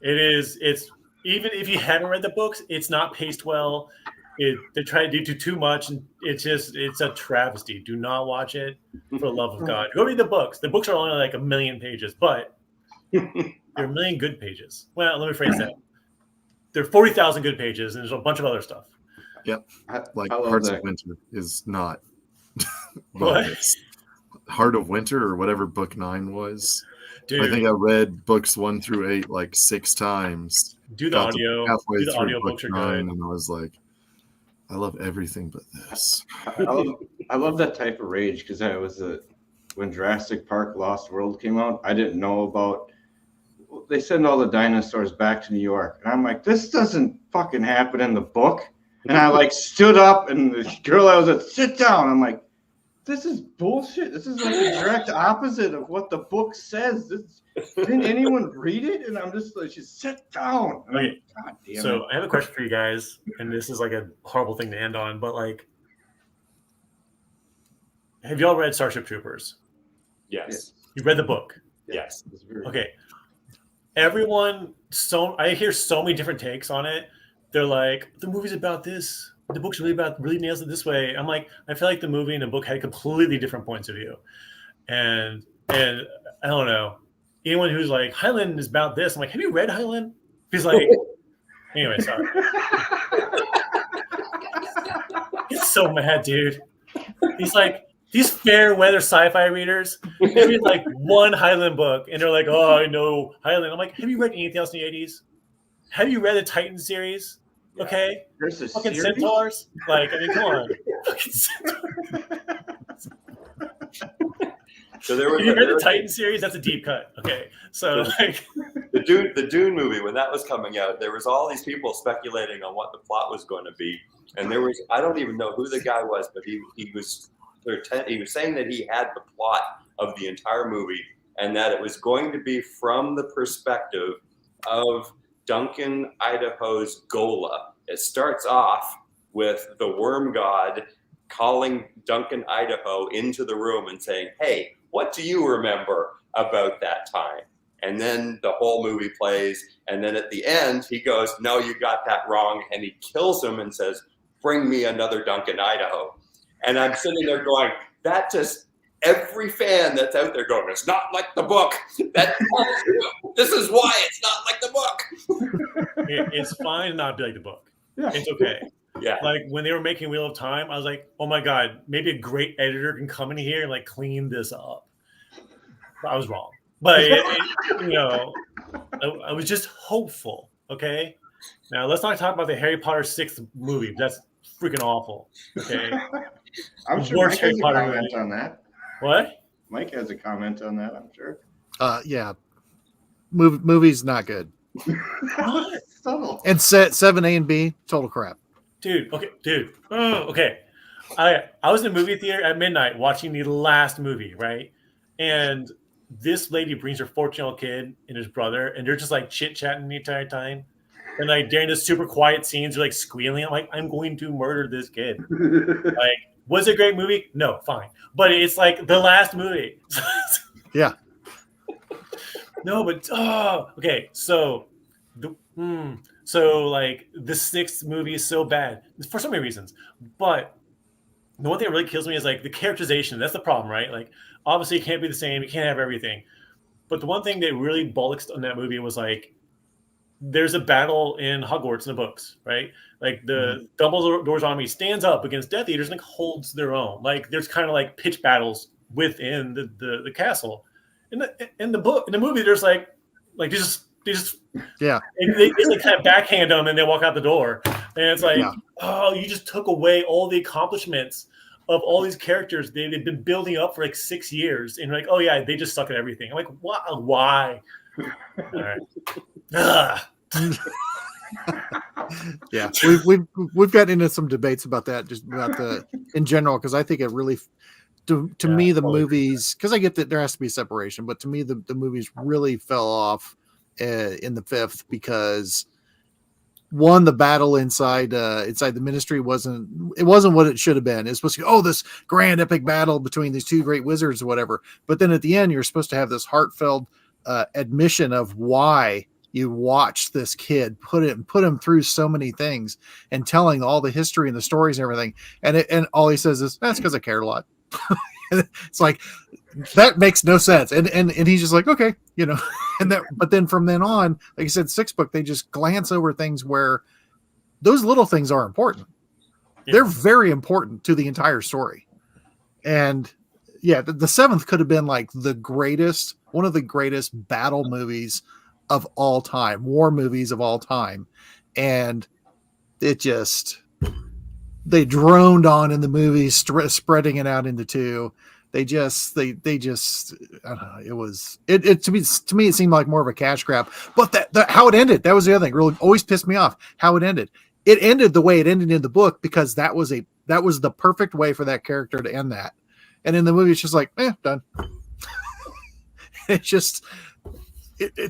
it's even if you haven't read the books, it's not paced well. They try to do too much, and it's a travesty. Do not watch it, for the love of God. Go read the books. The books are only like 1 million pages, but they're 1 million good pages. Well, let me phrase that. There are 40,000 good pages, and there's a bunch of other stuff. Yep. Like Hearts of Winter is not. What? Heart of Winter or whatever book 9 was. Dude, I think I read books 1 through 8 like 6 times. Do the audio. Halfway do the through audio book books are 9, good. and I was like, I love everything but this. I love that type of rage because that was when Jurassic Park Lost World came out. I didn't know about. They send all the dinosaurs back to New York, and I'm like, this doesn't fucking happen in the book. And I like stood up, and the girl I was at, sit down. I'm like, this is bullshit. This is like the direct opposite of what the book says. Didn't anyone read it? And I'm just like, just sit down. Okay. God damn So it. I have a question for you guys, and this is like a horrible thing to end on, but like, have y'all read Starship Troopers? Yes. You read the book? Yes. Okay. I hear so many different takes on it. They're like, the movie's about this. The book's really nails it this way. I'm like, I feel like the movie and the book had completely different points of view. And I don't know. Anyone who's like, Highland is about this, I'm like, have you read Highland? He's like, anyway, sorry. He's so mad, dude. He's like, these fair weather sci-fi readers, they read like one Highland book, and they're like, oh, I know Highland. I'm like, have you read anything else in the 80s? Have you read the Titan series? Okay. There's a fucking series? centaurs? Like, I mean, come on. So there was. Have you read the Titan series? That's a deep cut. Okay. So like the Dune movie, when that was coming out, there was all these people speculating on what the plot was going to be, and there was, I don't even know who the guy was, but he was saying that he had the plot of the entire movie, and that it was going to be from the perspective of Duncan, Idaho's Gola. It starts off with the worm god calling Duncan, Idaho into the room and saying, hey, what do you remember about that time? And then the whole movie plays, and then at the end, he goes, no, you got that wrong, and he kills him and says, bring me another Duncan, Idaho. And I'm sitting there going, that just, every fan that's out there going, it's not like the book. This is why it's not like the book. it's fine to not be like the book. Yeah. It's okay. Yeah. Like when they were making Wheel of Time, I was like, oh my God, maybe a great editor can come in here and like clean this up. I was wrong. But, I was just hopeful. Okay. Now let's not talk about the Harry Potter 6th movie. That's freaking awful. Okay. I'm sure Worst Mike has Harry a Potter comment movie. on that. What? Mike has a comment on that, I'm sure. Yeah. Movie's not good. What? Subtle. And set 7A and B, total crap. Dude, okay, dude. Okay. I was in the movie theater at midnight watching the last movie, right? And this lady brings her 14-year-old kid and his brother, and they're just like chit-chatting the entire time. And like during the super quiet scenes, they're like squealing. I'm like, I'm going to murder this kid. Like, was it a great movie? No, fine. But it's like the last movie. Yeah. No, but okay. So, so like the sixth movie is so bad for so many reasons. But the one thing that really kills me is like the characterization. That's the problem, right? Like, obviously, it can't be the same. You can't have everything. But the one thing that really bollocks on that movie was like, there's a battle in Hogwarts in the books, right? Like the Dumbledore's army stands up against Death Eaters and like holds their own. Like there's kind of like pitch battles within the castle. In the book, in the movie, there's like they just Yeah. they like kind of backhand them and they walk out the door. And it's like, oh, you just took away all the accomplishments of all these characters they've been building up for like 6 years. And like, oh yeah, they just suck at everything. I'm like, why? All right. Yeah, we've gotten into some debates about that, just about the in general, because I think it really, to me, the movies, because I get that there has to be a separation, but to me, the movies really fell off in the fifth because one, the battle inside the Ministry wasn't what it should have been. It's supposed to be, this grand epic battle between these two great wizards or whatever, but then at the end, you're supposed to have this heartfelt admission of why you watched this kid put him through so many things and telling all the history and the stories and everything. And all he says is, that's because I cared a lot. It's like, that makes no sense. And he's just like, okay, but then from then on, like I said, sixth book, they just glance over things where those little things are important. Yeah. They're very important to the entire story. And yeah, the seventh could have been like one of the greatest battle movies of all time, war movies of all time. And they droned on in the movies, spreading it out into two. They just, I don't know, to me, it seemed like more of a cash grab, but how it ended, that was the other thing really always pissed me off, how it ended. It ended the way it ended in the book, because that was the perfect way for that character to end that. And in the movie, it's just like, done. It's just,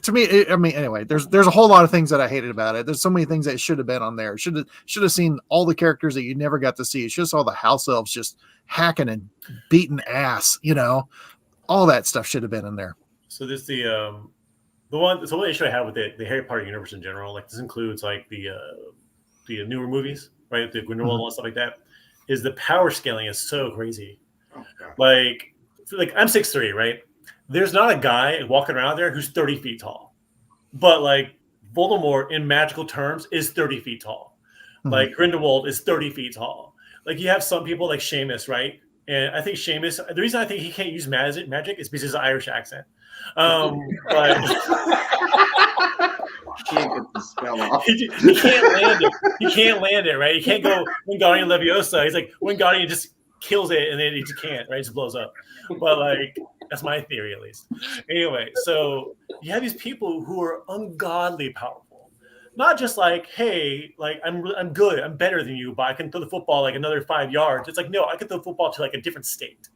to me, I mean, anyway, there's a whole lot of things that I hated about it. There's so many things that should have been on there. Should have seen all the characters that you never got to see. It's just all the house elves just hacking and beating ass, all that stuff should have been in there. So there's the one issue I have with the Harry Potter universe in general, like this includes like the newer movies, right? The Grindelwald and stuff like that, is the power scaling is so crazy. Oh, like I'm 6'3", right? There's not a guy walking around there who's 30 feet tall, but like Voldemort in magical terms is 30 feet tall. Like Grindelwald is 30 feet tall. Like you have some people like Seamus, right? And I think Seamus, the reason I think he can't use magic is because of his Irish accent. But can't get the spell off. He can't land it. He can't land it, right? He can't go Wingardium Leviosa. He's like Wingardium just kills it and then he just can't, right? It just blows up. But like that's my theory at least. Anyway, so you have these people who are ungodly powerful. Not just like, hey, like I'm good, I'm better than you, but I can throw the football like another 5 yards. It's like, no, I can throw the football to like a different state.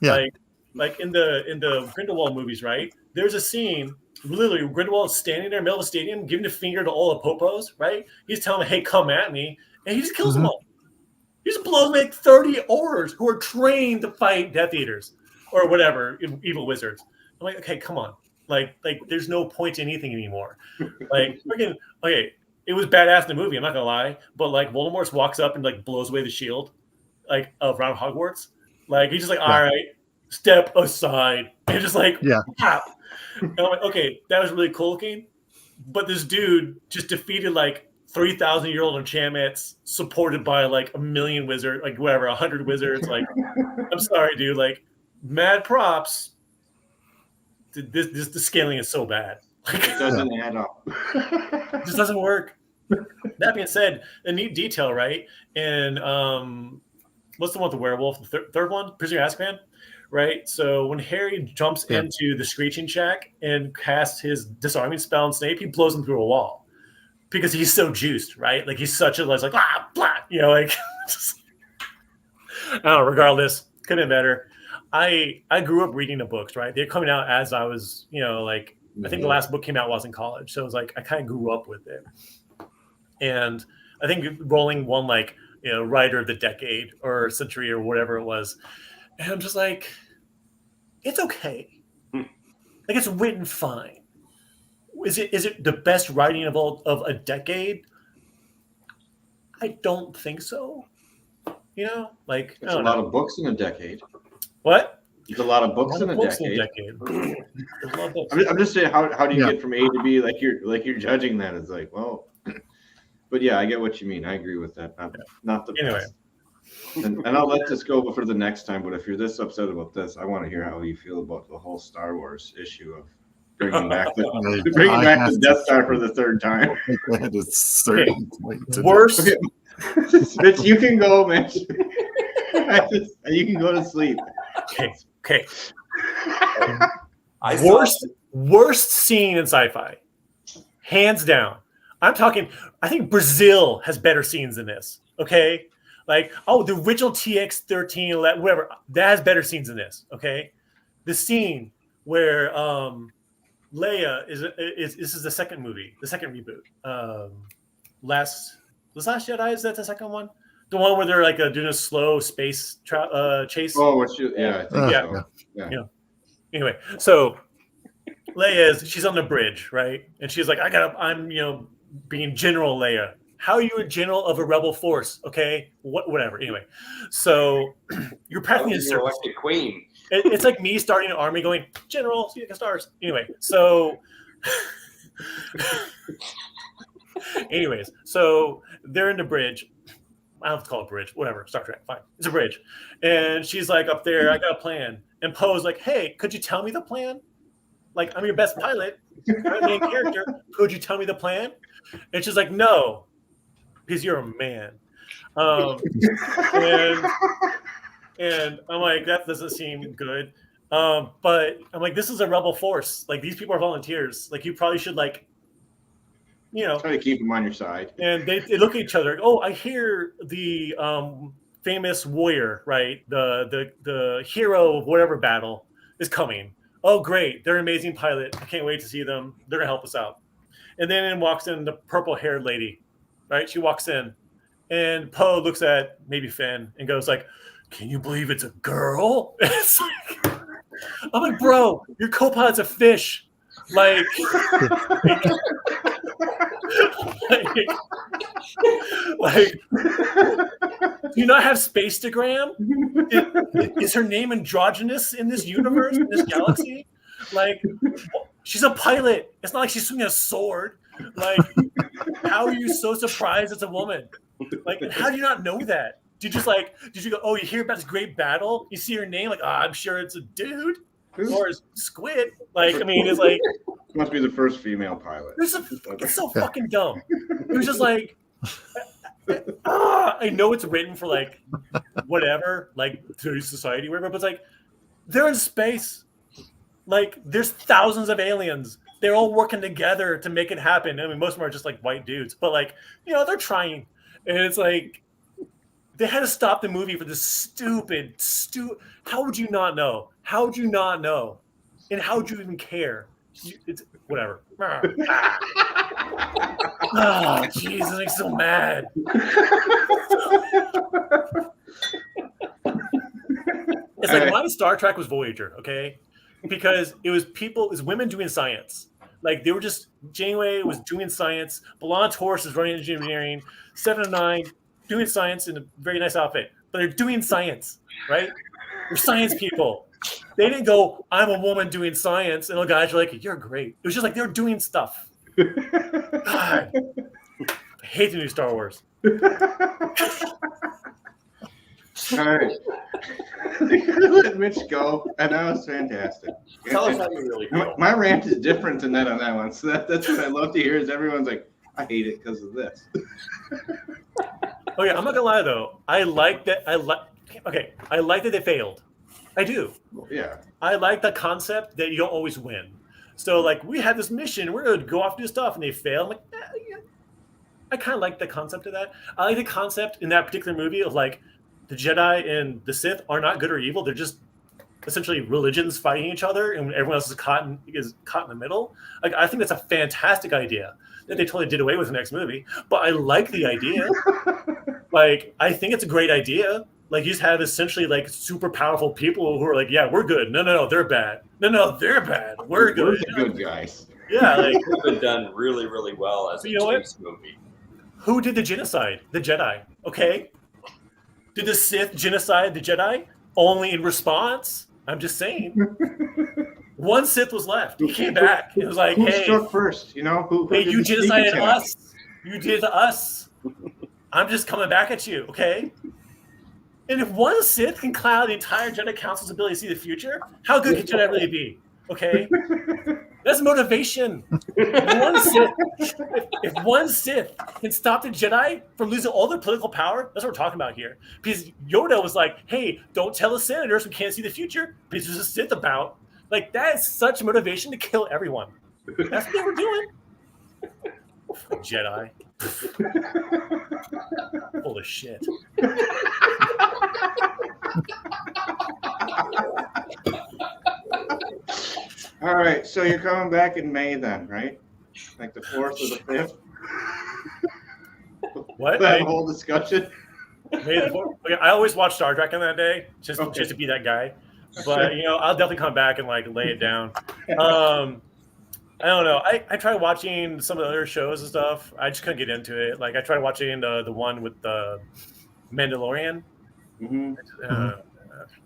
Yeah. Like in the Grindelwald movies, right? There's a scene literally Grindelwald is standing there in the middle of the stadium, giving a finger to all the popos, right? He's telling them, hey, come at me, and he just kills them all. He just blows like 30 orders who are trained to fight Death Eaters or whatever, evil wizards. I'm like, okay, come on. Like there's no point to anything anymore. Like, okay, it was badass in the movie, I'm not gonna lie, but like Voldemort walks up and like blows away the shield, like around Hogwarts. Like he's just like, all right, step aside, and just like, pop. And I'm like, okay, that was really cool looking, but this dude just defeated like 3,000-year-old enchantments supported by like 1,000,000 wizards, like whatever, 100 wizards. Like, I'm sorry, dude. Like, mad props. The scaling is so bad. Like, it doesn't add up. It just doesn't work. That being said, a neat detail, right? And what's the one with the werewolf? The third one, Prisoner of Azkaban, right? So when Harry jumps into the Screeching Shack and casts his disarming spell on Snape, he blows him through a wall because he's so juiced, right? Like he's such a like blah, you know, like just, I don't know. Regardless, couldn't have been better. I grew up reading the books, right? They're coming out as I was, you know, like I think the last book came out while I was in college, so it was like I kind of grew up with it. And I think Rowling won like, you know, writer of the decade or century or whatever it was. And I'm just like, it's okay. Like it's written fine. Is it the best writing of a decade? I don't think so. You know, like it's a lot of books in a decade. What? There's a lot of books in a decade. There's a lot of books. I'm just saying, how do you get from A to B? Like you're judging that as like, well, but yeah, I get what you mean. I agree with that. Not the best. And I'll let this go for the next time. But if you're this upset about this, I want to hear how you feel about the whole Star Wars issue of bringing back the Death Star for the third time. At a certain point. Worst. Okay. Mitch, you can go, Mitch. You can go to sleep. Okay. Worst scene in sci-fi, hands down. I'm talking. I think Brazil has better scenes than this. Okay, like the original TX-13, whatever, that has better scenes than this. Okay, the scene where Leia is this is the second movie, the second reboot. Last Jedi, is that the second one? The one where they're like doing a slow space chase. Oh, I think so. Yeah. Anyway, so Leia she's on the bridge, right? And she's like, I'm being General Leia. How are you a general of a rebel force? Okay, whatever. Anyway, so you're practically in service. Like a queen. It's like me starting an army, going General, see the stars. Anyway, so. Anyways, so they're in the bridge. I don't have to call it a bridge, whatever, Star Trek, fine. It's a bridge. And she's like up there, I got a plan. And Poe's like, hey, could you tell me the plan? Like, I'm your best pilot, I'm the main character. Could you tell me the plan? And she's like, no, because you're a man. And I'm like, that doesn't seem good. But I'm like, this is a rebel force. Like, these people are volunteers. Like, you probably should, like, try to keep them on your side. And they look at each other. Oh, I hear the famous warrior, right? The hero of whatever battle is coming. Oh, great. They're an amazing pilot. I can't wait to see them. They're going to help us out. And then in walks in the purple-haired lady, right? She walks in. And Poe looks at maybe Finn and goes like, can you believe it's a girl? It's like, I'm like, bro, your co-pilot's a fish. Like, do you not have Spacegram? Is her name androgynous in this universe, in this galaxy? Like, she's a pilot. It's not like she's swinging a sword. Like, how are you so surprised it's a woman? Like, how do you not know that? Did you go, oh, you hear about this great battle? You see her name? Like, I'm sure it's a dude or a squid. Like, I mean, it's like, must be the first female pilot. It's so fucking dumb. It was just like, I know it's written for like whatever, like today's society, whatever, but it's like they're in space. Like there's thousands of aliens. They're all working together to make it happen. I mean, most of them are just like white dudes, but like, they're trying. And it's like they had to stop the movie for this stupid. How would you not know? How would you not know? And how would you even care? It's whatever. Oh, jeez, that makes me so mad. It's like my Star Trek was Voyager, okay? Because it was women doing science. Like they were just Janeway was doing science. B'Elanna Torres is running engineering. 7 of 9 doing science in a very nice outfit, but they're doing science, right? They're science people. They didn't go, I'm a woman doing science, and the guys are like, you're great. It was just like they were doing stuff. God. I hate the new Star Wars. All right. Let Mitch go, and that was fantastic. Tell us how you really feel. My rant is different than that on that one. So that's what I love to hear is everyone's like, I hate it because of this. Oh yeah, I'm not gonna lie though. I like that. okay. I like that they failed. I do. Yeah. I like the concept that you don't always win. So like we had this mission, we're gonna go off and do stuff, and they fail. I'm like, yeah. I kind of like the concept of that. I like the concept in that particular movie of like the Jedi and the Sith are not good or evil. They're just essentially religions fighting each other, and everyone else is caught in the middle. Like I think that's a fantastic idea that they totally did away with in the next movie. But I like the idea. Like I think it's a great idea. Like you just have essentially like super powerful people who are like, yeah, we're good. No, they're bad. No, they're bad. We're good. We're the good guys. Yeah, like It's been done really, really well as a James movie. who did the genocide? The Jedi. Okay. Did the Sith genocide the Jedi? Only in response? I'm just saying. One Sith was left. He came back. It was like, Who hey, struck first? You know, who hey, did you the sneak genocided attack? us. You did to us. I'm just coming back at you, okay? And if one Sith can cloud the entire Jedi Council's ability to see the future, how good can Jedi really be? Okay? That's motivation. If one Sith can stop the Jedi from losing all their political power, that's what we're talking about here. Because Yoda was like, hey, don't tell the senators who can't see the future because there's a Sith about. Like, that is such motivation to kill everyone. That's what they were doing. Jedi. Full of shit. All right, so you're coming back in May then, right? Like the 4th or the 5th? What? That whole discussion? May the 4th? Okay, I always watch Star Trek on that day, just to be that guy. But I'll definitely come back and like lay it down. I don't know. I tried watching some of the other shows and stuff. I just couldn't get into it. Like I tried watching the one with the Mandalorian. Mm-hmm.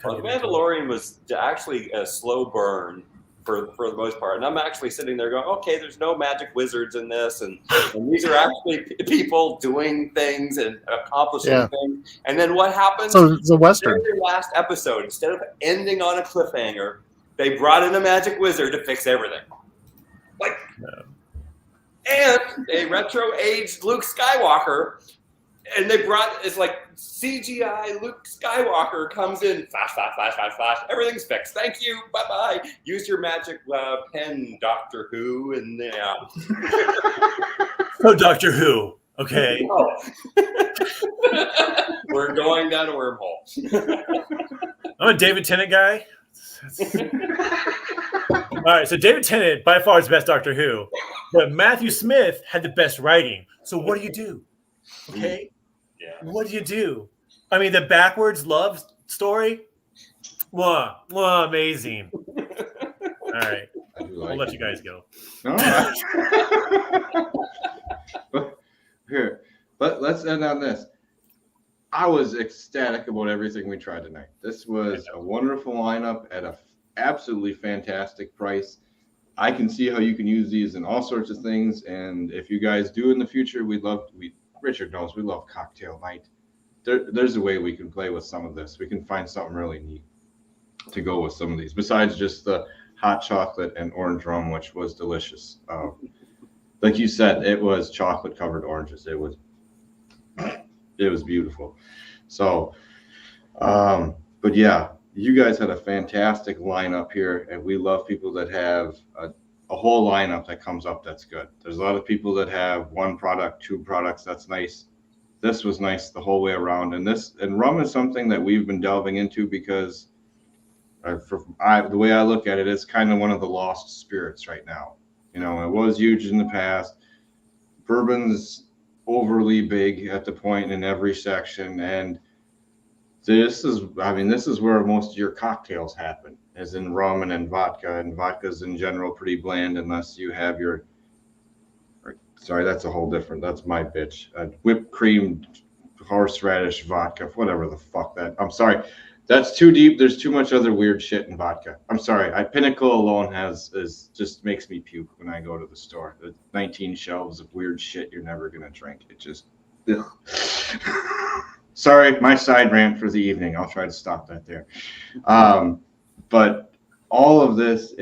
Well, the Mandalorian was actually a slow burn for the most part, and I'm actually sitting there going, okay, there's no magic wizards in this, and these are actually people doing things and accomplishing things. And then what happens? So it's a Western. Their last episode, instead of ending on a cliffhanger, they brought in a magic wizard to fix everything. Like, and a retro-aged Luke Skywalker, and they brought, it's like CGI Luke Skywalker comes in, flash, everything's fixed. Thank you, bye-bye. Use your magic pen, Doctor Who, and Oh, Doctor Who. Okay. Oh. We're going down a wormhole. I'm a David Tennant guy. All right, so David Tennant by far is the best Doctor Who, but Matthew Smith had the best writing. So what do you do? Okay, what do you do? I mean, the backwards love story, amazing. All right, I'll let you guys go. No, here, let's end on this. I was ecstatic about everything we tried tonight. This was a wonderful lineup at a absolutely fantastic price. I can see how you can use these in all sorts of things, and if you guys do in the future, Richard knows we love cocktail night. There's a way we can play with some of this. We can find something really neat to go with some of these, besides just the hot chocolate and orange rum, which was delicious. Like you said, it was chocolate covered oranges. It was beautiful. So, but yeah, you guys had a fantastic lineup here, and we love people that have a whole lineup that comes up that's good. There's a lot of people that have one product, two products. That's nice. This was nice the whole way around, and rum is something that we've been delving into because the way I look at it, it's kind of one of the lost spirits right now. It was huge in the past. Bourbon's overly big at the point in every section, and this is where most of your cocktails happen, as in rum and in vodka, and vodka's in general pretty bland unless you have that's a whole different, that's my bitch, whipped cream, horseradish vodka, whatever the fuck that, I'm sorry, that's too deep. There's too much other weird shit in vodka. I'm sorry. Pinnacle alone just makes me puke when I go to the store. The 19 shelves of weird shit you're never gonna drink. It just, ugh. Sorry, my side rant for the evening. I'll try to stop that there. But all of this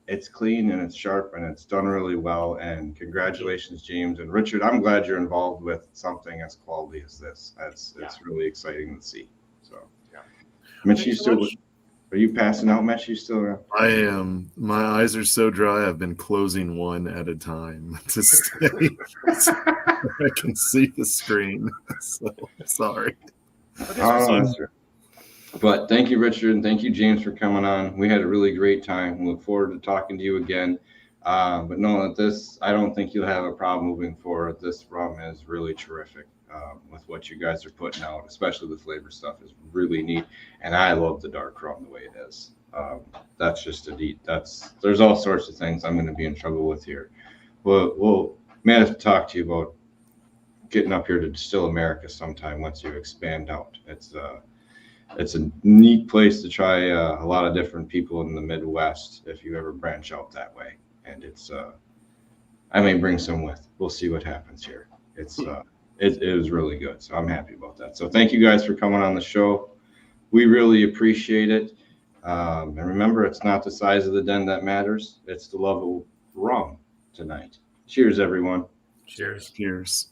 it's clean and it's sharp and it's done really well. And congratulations, James and Richard. I'm glad you're involved with something as quality as this. It's really exciting to see. So. Mitch, you still? Are you passing out, Mitch? You still around? I am. My eyes are so dry. I've been closing one at a time to stay. So I can see the screen. So sorry. But thank you, Richard, and thank you, James, for coming on. We had a really great time. We look forward to talking to you again. But know that this, I don't think you'll have a problem moving forward. This rum is really terrific with what you guys are putting out, especially the flavor stuff is really neat. And I love the dark rum the way it is. That's just a neat. There's all sorts of things I'm going to be in trouble with here. We'll man, to talk to you about getting up here to Distill America sometime once you expand out. It's a neat place to try a lot of different people in the Midwest if you ever branch out that way. And it's I may bring some with. We'll see what happens here. It is really good. So I'm happy about that. So thank you guys for coming on the show. We really appreciate it. And remember, it's not the size of the den that matters. It's the love of rum tonight. Cheers, everyone. Cheers. Cheers.